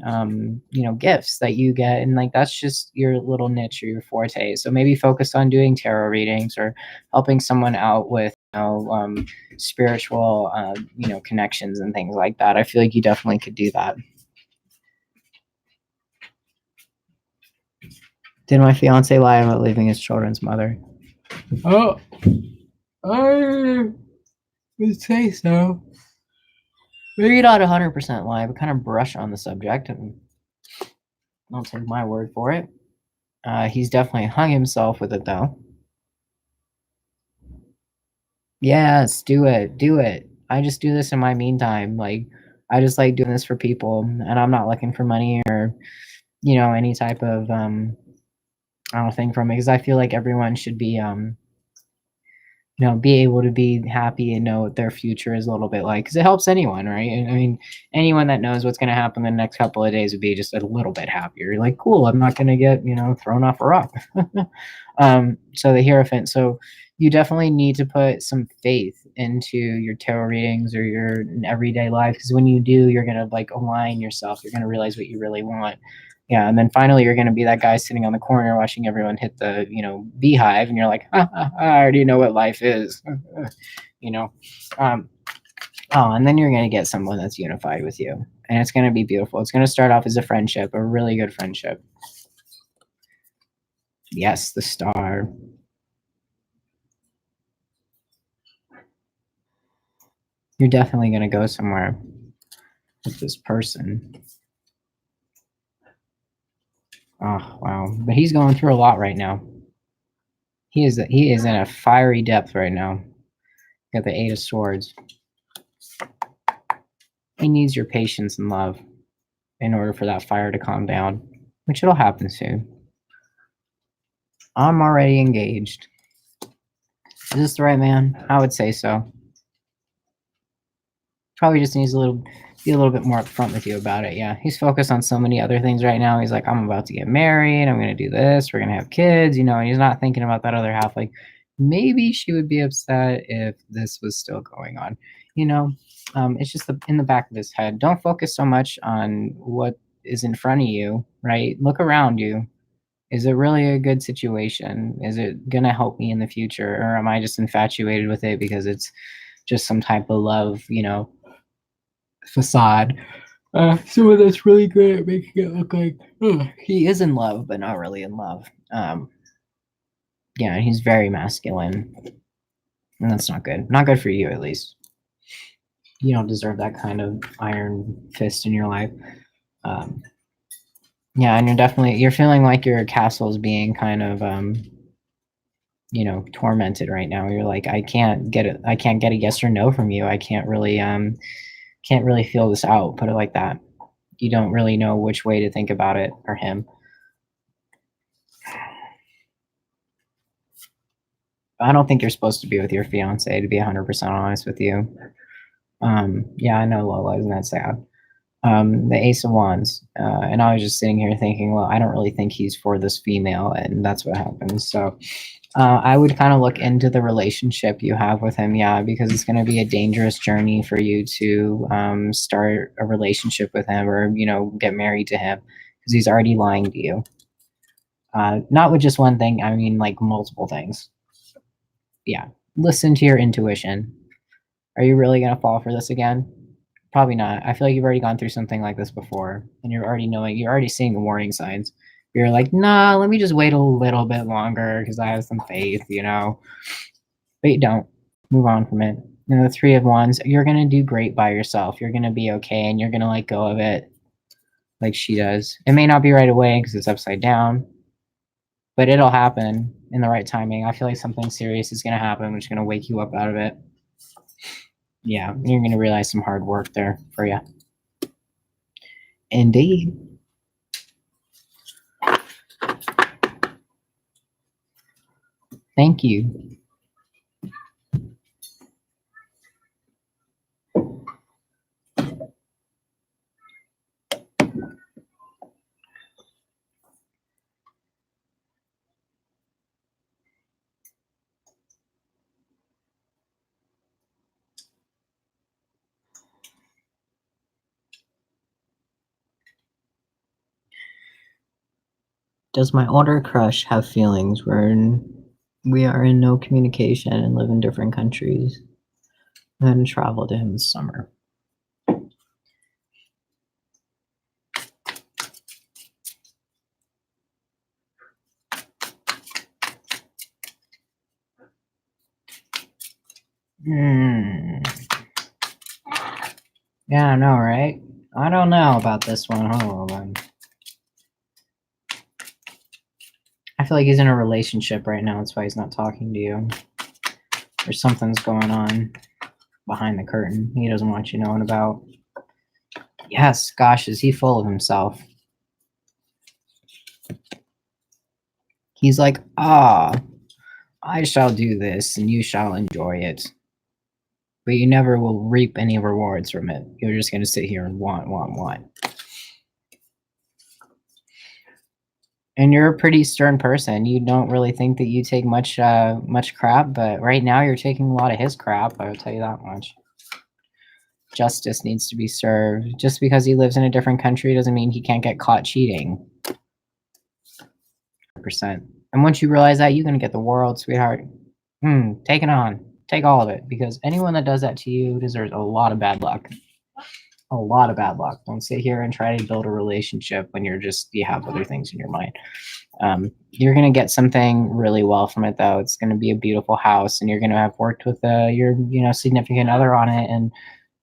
gifts that you get, and like that's just your little niche or your forte. So maybe focus on doing tarot readings or helping someone out with spiritual connections and things like that. I feel like you definitely could do that. Did my fiance lie about leaving his children's mother? Oh, I would say so. Maybe not 100% lie, but kind of brush on the subject, and don't take my word for it. He's definitely hung himself with it, though. Yes, do it, do it. I just do this in my meantime. Like, I just like doing this for people, and I'm not looking for money or, any type of I don't think from it because I feel like everyone should be be able to be happy and know what their future is a little bit like because it helps anyone, right? And I mean, anyone that knows what's going to happen the next couple of days would be just a little bit happier. You're like, cool, I'm not going to get, thrown off a rock. So the Hierophant. So you definitely need to put some faith into your tarot readings or your everyday life because when you do, you're going to like align yourself. You're going to realize what you really want. Yeah, and then finally you're gonna be that guy sitting on the corner watching everyone hit the, beehive, and you're like, "Ha, ha, ha, I already know what life is," you know. Um, oh, and then you're gonna get someone that's unified with you, and it's gonna be beautiful. It's gonna start off as a friendship, a really good friendship. Yes, the star. You're definitely gonna go somewhere with this person. Oh wow, but he's going through a lot right now. He is in a fiery depth right now. Got the Eight of Swords. He needs your patience and love in order for that fire to calm down, which it'll happen soon. I'm already engaged. Is this the right man? I would say so. Probably just needs be a little bit more upfront with you about it. Yeah, he's focused on so many other things right now. He's like, I'm about to get married. I'm going to do this. We're going to have kids, and he's not thinking about that other half. Like, maybe she would be upset if this was still going on. You know, it's just in the back of his head. Don't focus so much on what is in front of you, right? Look around you. Is it really a good situation? Is it going to help me in the future? Or am I just infatuated with it because it's just some type of love, facade? Someone that's really good at making it look like he is in love, but not really in love. Yeah, he's very masculine, and that's not good. Not good for you, at least. You don't deserve that kind of iron fist in your life. Um, yeah, and you're feeling like your castle is being kind of tormented right now. You're like, I can't get a yes or no from you. I can't really feel this out, put it like that. You don't really know which way to think about it or him. I don't think you're supposed to be with your fiance, to be 100% honest with you. Yeah, I know, Lola, isn't that sad? The Ace of Wands. And I was just sitting here thinking, well, I don't really think he's for this female, and that's what happens. So I would kind of look into the relationship you have with him, yeah, because it's going to be a dangerous journey for you to start a relationship with him or, get married to him because he's already lying to you. Not with just one thing, I mean, like multiple things. Yeah. Listen to your intuition. Are you really going to fall for this again? Probably not. I feel like you've already gone through something like this before, and you're already seeing the warning signs. You're like, nah, let me just wait a little bit longer because I have some faith. But you don't. Move on from it. And the Three of Wands, you're gonna do great by yourself. You're gonna be okay, and you're gonna let go of it, like she does. It may not be right away because it's upside down, but it'll happen in the right timing. I feel like something serious is gonna happen, which is gonna wake you up out of it. Yeah, you're gonna realize some hard work there for you. Indeed. Thank you. Does my older crush have feelings where we are in no communication and live in different countries? I'm gonna travel to him this summer. Hmm. Yeah, I know, right? I don't know about this one. Hold on. I feel like he's in a relationship right now. That's why he's not talking to you. Or something's going on behind the curtain he doesn't want you knowing about. Yes, gosh, is he full of himself? He's like, I shall do this and you shall enjoy it. But you never will reap any rewards from it. You're just going to sit here and want. And you're a pretty stern person. You don't really think that you take much crap, but right now you're taking a lot of his crap, I'll tell you that much. Justice needs to be served. Just because he lives in a different country doesn't mean he can't get caught cheating. 100%. And once you realize that, you're going to get the world, sweetheart. Take it on. Take all of it, because anyone that does that to you deserves a lot of bad luck. A lot of bad luck. Don't sit here and try to build a relationship when you have other things in your mind. You're going to get something really well from it, though. It's going to be a beautiful house, and you're going to have worked with your significant other on it, and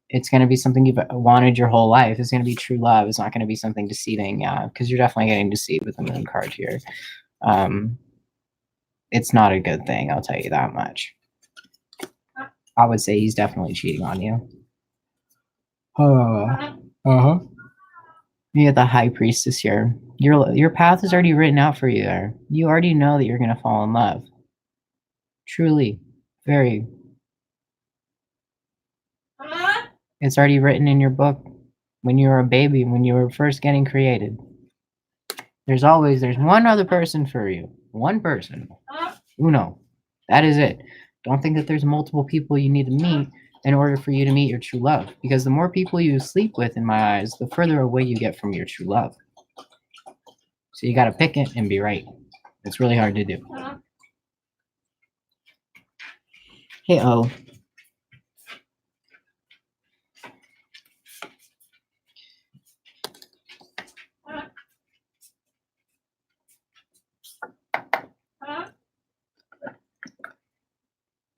it's going to be something you've wanted your whole life. It's going to be true love. It's not going to be something deceiving, because you're definitely getting deceived with the moon card here. It's not a good thing, I'll tell you that much. I would say he's definitely cheating on you. You get the High Priestess here. Your path is already written out for you there. You already know that you're going to fall in love. Truly. Very. It's already written in your book when you were a baby, when you were first getting created. There's one other person for you. One person. Uno. That is it. Don't think that there's multiple people you need to meet in order for you to meet your true love. Because the more people you sleep with, in my eyes, the further away you get from your true love. So you got to pick it and be right. It's really hard to do. Hey, O.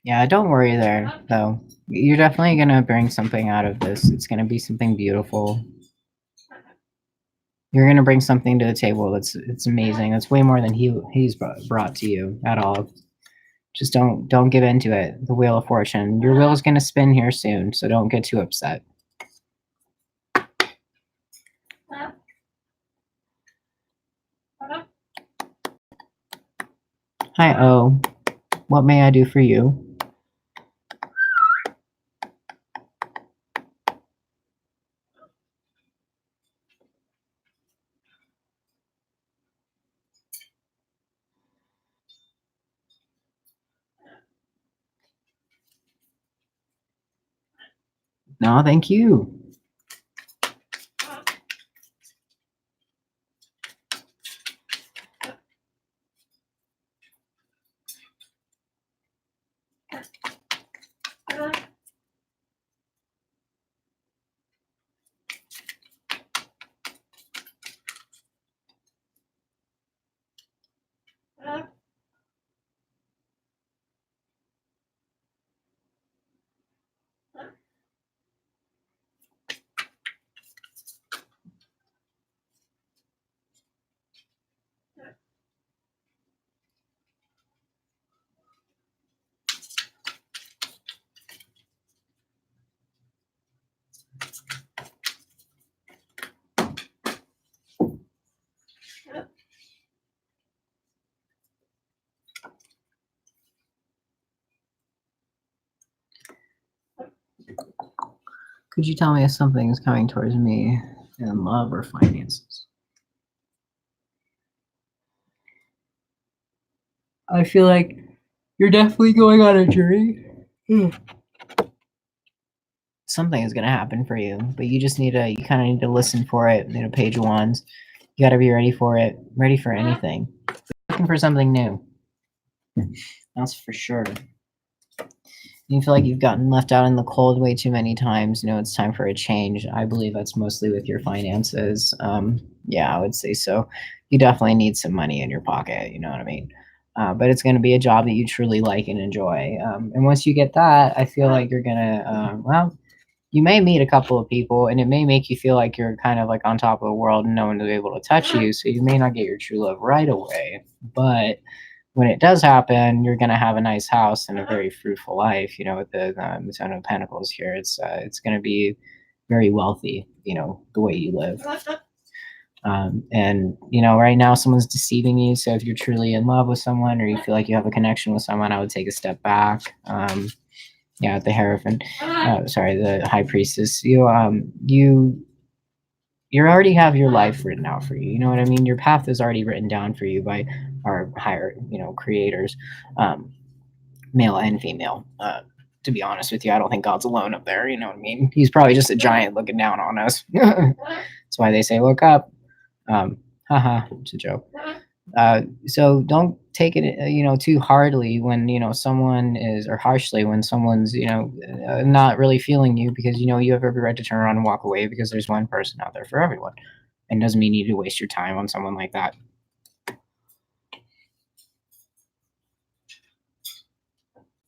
Yeah, don't worry there, though. You're definitely going to bring something out of this. It's going to be something beautiful. You're going to bring something to the table it's amazing. That's way more than he's brought to you at all. Just don't give into it. The Wheel of Fortune. Your wheel is going to spin here soon, so don't get too upset. Hi, O. What may I do for you? No, thank you. Could you tell me if something is coming towards me in love or finances? I feel like you're definitely going on a journey. Something is going to happen for you, but you kind of need to listen for it. Page of Wands. You got to be ready for it, ready for anything. Looking for something new. That's for sure. You feel like you've gotten left out in the cold way too many times. It's time for a change. I believe that's mostly with your finances. Yeah, I would say so. You definitely need some money in your pocket. You know what I mean? But it's going to be a job that you truly like and enjoy. And once you get that, I feel like you're gonna, well, you may meet a couple of people, and it may make you feel like you're kind of like on top of the world and no one is able to touch you. So you may not get your true love right away, but when it does happen, you're going to have a nice house and a very fruitful life. With the Ten of Pentacles here, it's going to be very wealthy. The way you live. And right now someone's deceiving you. So if you're truly in love with someone or you feel like you have a connection with someone, I would take a step back. Yeah, the Hierophant, sorry, the High Priestess. You already have your life written out for you. You know what I mean? Your path is already written down for you by our higher, creators, male and female. To be honest with you, I don't think God's alone up there. You know what I mean? He's probably just a giant looking down on us. That's why they say, look up. Haha, it's a joke. So don't take it, too hardly when, someone is, or harshly when someone's, not really feeling you, because, you have every right to turn around and walk away, because there's one person out there for everyone. And doesn't mean you need to waste your time on someone like that.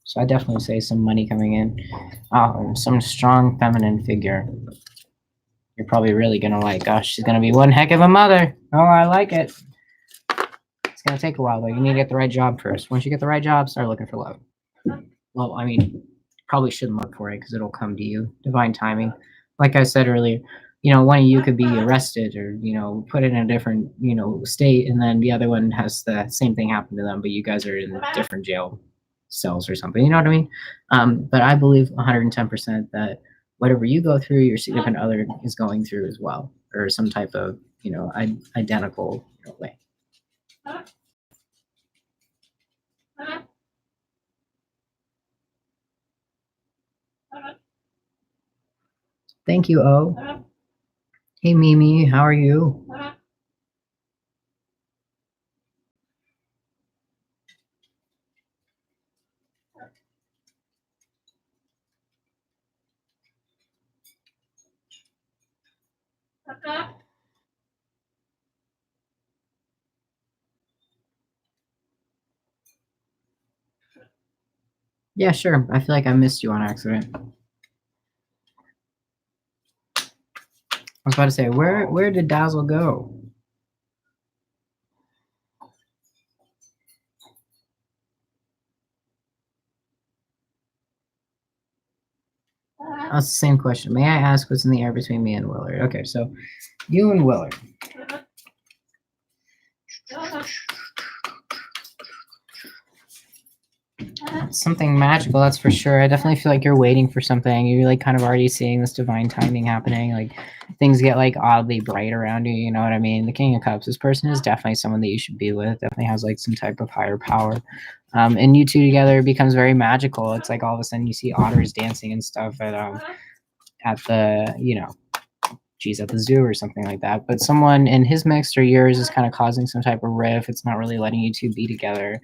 So I definitely say some money coming in. Some strong feminine figure. You're probably really going to like, gosh, she's going to be one heck of a mother. Oh, I like it. It's going to take a while, though. You need to get the right job first. Once you get the right job, start looking for love. Well, I mean, probably shouldn't look for it because it'll come to you. Divine timing. Like I said earlier, one of you could be arrested or, put in a different, state, and then the other one has the same thing happen to them, but you guys are in different jail cells or something. You know what I mean? But I believe 110% that whatever you go through, your significant other is going through as well, or some type of, identical way. Thank you, O. Hey, Mimi, how are you? Yeah, sure. I feel like I missed you on accident. I was about to say, where did Dazzle go? That's the same question. May I ask what's in the air between me and Willard? Okay, so you and Willard. Something magical, that's for sure. I definitely feel like you're waiting for something. You're like kind of already seeing this divine timing happening. Like things get like oddly bright around you. You know what I mean? The King of Cups. This person is definitely someone that you should be with. Definitely has like some type of higher power. And you two together becomes very magical. It's like all of a sudden you see otters dancing and stuff at the at the zoo or something like that. But someone in his mix or yours is kind of causing some type of riff. It's not really letting you two be together.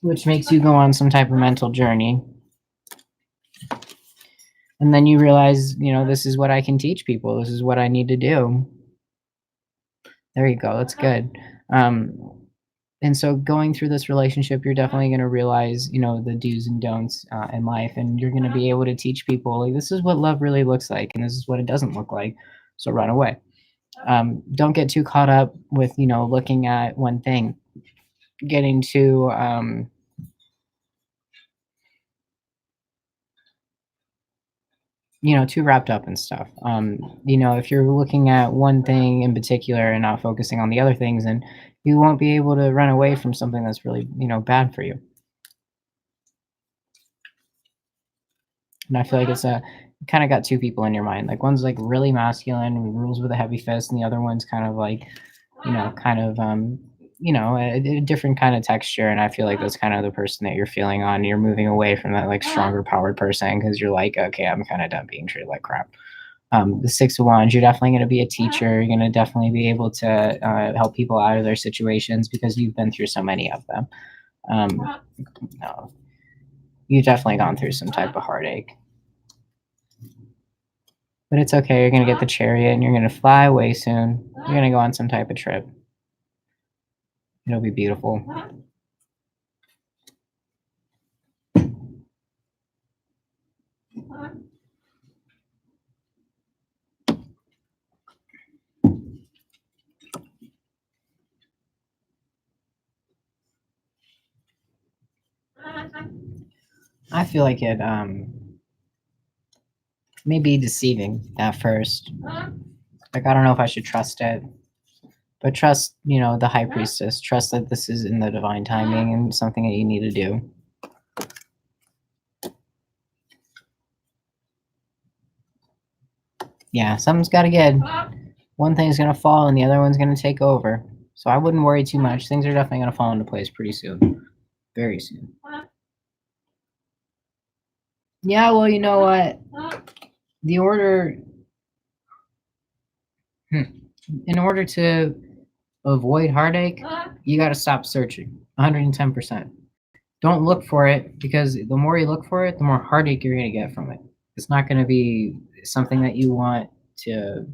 Which makes you go on some type of mental journey. And then you realize, this is what I can teach people. This is what I need to do. There you go. That's good. And so going through this relationship, you're definitely going to realize, the do's and don'ts in life. And you're going to be able to teach people, like, this is what love really looks like. And this is what it doesn't look like. So run away. Don't get too caught up with, looking at one thing. Getting too too wrapped up in stuff. If you're looking at one thing in particular and not focusing on the other things, then you won't be able to run away from something that's really, bad for you. And I feel like it's kind of got two people in your mind. Like one's like really masculine, who rules with a heavy fist, and the other one's kind of like, a different kind of texture. And I feel like that's kind of the person that you're feeling on. You're moving away from that like stronger powered person because you're like, okay, I'm kind of done being treated like crap. The Six of Wands, you're definitely going to be a teacher. You're going to definitely be able to help people out of their situations because you've been through so many of them. No, you've definitely gone through some type of heartache. But it's okay. You're going to get the Chariot and you're going to fly away soon. You're going to go on some type of trip. It'll be beautiful. I feel like it may be deceiving at first. Like, I don't know if I should trust it. But trust, the high priestess. Trust that this is in the divine timing and something that you need to do. Yeah, something's got to give. One thing's going to fall and the other one's going to take over. So I wouldn't worry too much. Things are definitely going to fall into place pretty soon. Very soon. Yeah, well, you know what? The order... In order to avoid heartache, you got to stop searching. 110%. Don't look for it, because the more you look for it, the more heartache you're going to get from it. It's not going to be something that you want to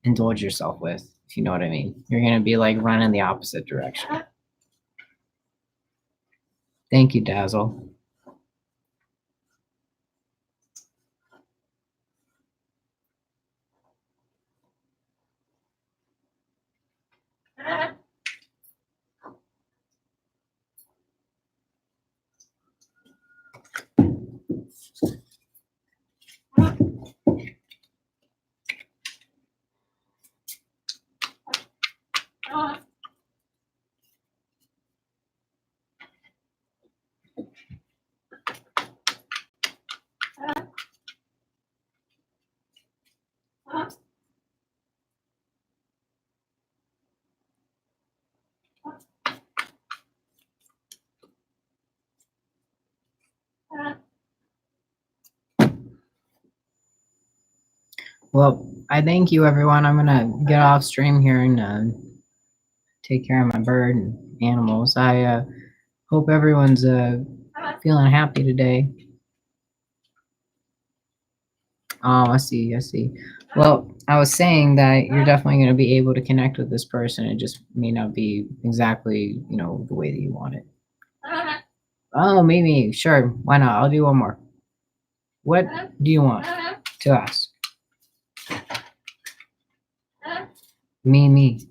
indulge yourself with, if you know what I mean. You're going to be like running the opposite direction. Thank you, Dazzle. Well, I thank you, everyone. I'm going to get off stream here and take care of my bird and animals. I hope everyone's feeling happy today. Oh, I see. Well, I was saying that you're definitely going to be able to connect with this person. It just may not be exactly, the way that you want it. Oh, maybe. Sure. Why not? I'll do one more. What do you want to ask? Me.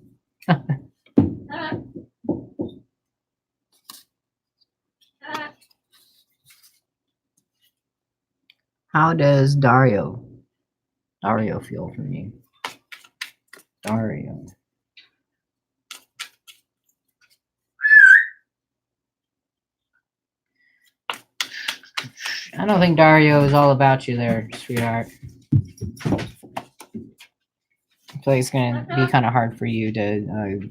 How does Dario feel for me? Dario. I don't think Dario is all about you there, sweetheart. I feel like it's going to be kind of hard for you to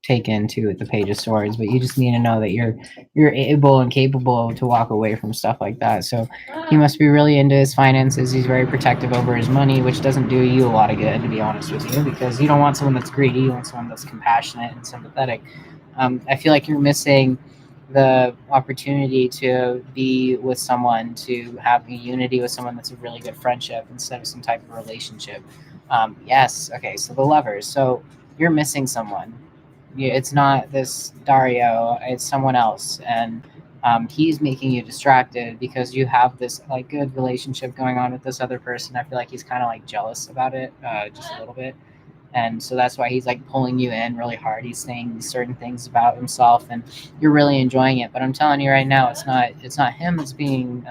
take into the Page of Swords, but you just need to know that you're able and capable to walk away from stuff like that. So he must be really into his finances. He's very protective over his money, which doesn't do you a lot of good, to be honest with you, because you don't want someone that's greedy. You want someone that's compassionate and sympathetic. I feel like you're missing the opportunity to be with someone, to have a unity with someone that's a really good friendship instead of some type of relationship. Yes. Okay. So the Lovers. So you're missing someone. It's not this Dario, it's someone else, and he's making you distracted because you have this like good relationship going on with this other person. I feel like he's kind of like jealous about it, just a little bit, and so that's why he's like pulling you in really hard. He's saying certain things about himself, and you're really enjoying it. But I'm telling you right now, it's not him that's being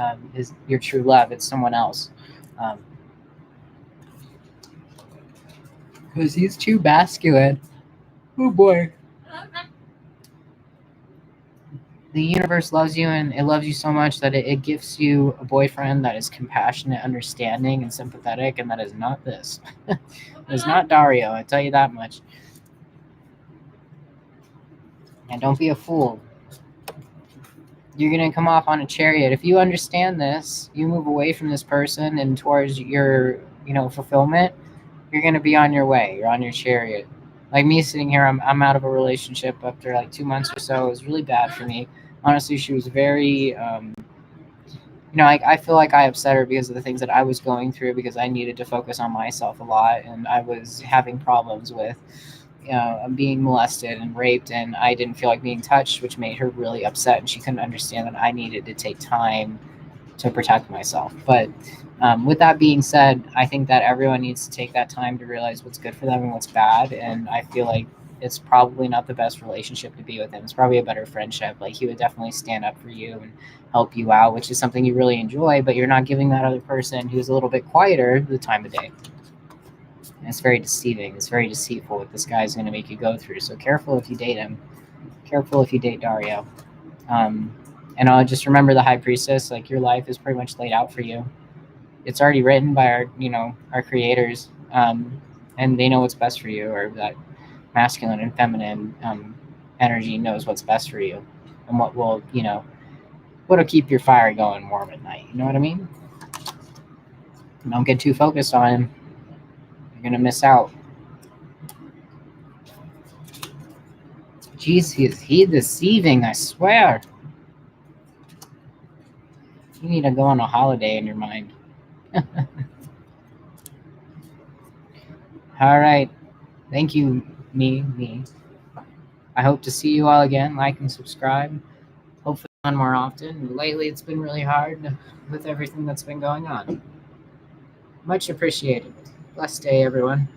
your true love. It's someone else. Because he's too masculine. Oh boy. The universe loves you, and it loves you so much that it gives you a boyfriend that is compassionate, understanding, and sympathetic, and that is not this. It's not Dario, I tell you that much. And don't be a fool. You're going to come off on a Chariot. If you understand this, you move away from this person and towards your fulfillment, you're going to be on your way. You're on your chariot. Like me sitting here, I'm out of a relationship after like 2 months or so. It was really bad for me. Honestly, she was very, I feel like I upset her because of the things that I was going through because I needed to focus on myself a lot and I was having problems with, being molested and raped and I didn't feel like being touched, which made her really upset and she couldn't understand that I needed to take time to protect myself. But with that being said, I think that everyone needs to take that time to realize what's good for them and what's bad. And I feel like it's probably not the best relationship to be with him. It's probably a better friendship. Like he would definitely stand up for you and help you out, which is something you really enjoy, but you're not giving that other person who's a little bit quieter the time of day. And it's very deceiving. It's very deceitful what this guy's going to make you go through. So careful if you date him. Careful if you date Dario. Um, and I'll just remember the high priestess. Like your life is pretty much laid out for you. It's already written by our creators, and they know what's best for you, or that masculine and feminine energy knows what's best for you, and what'll keep your fire going warm at night. You know what I mean? Don't get too focused on him. You're gonna miss out. Jeez, he deceiving, I swear. You need to go on a holiday in your mind. All right. Thank you, me. I hope to see you all again. Like and subscribe. Hopefully on more often. Lately it's been really hard with everything that's been going on. Much appreciated. Blessed day, everyone.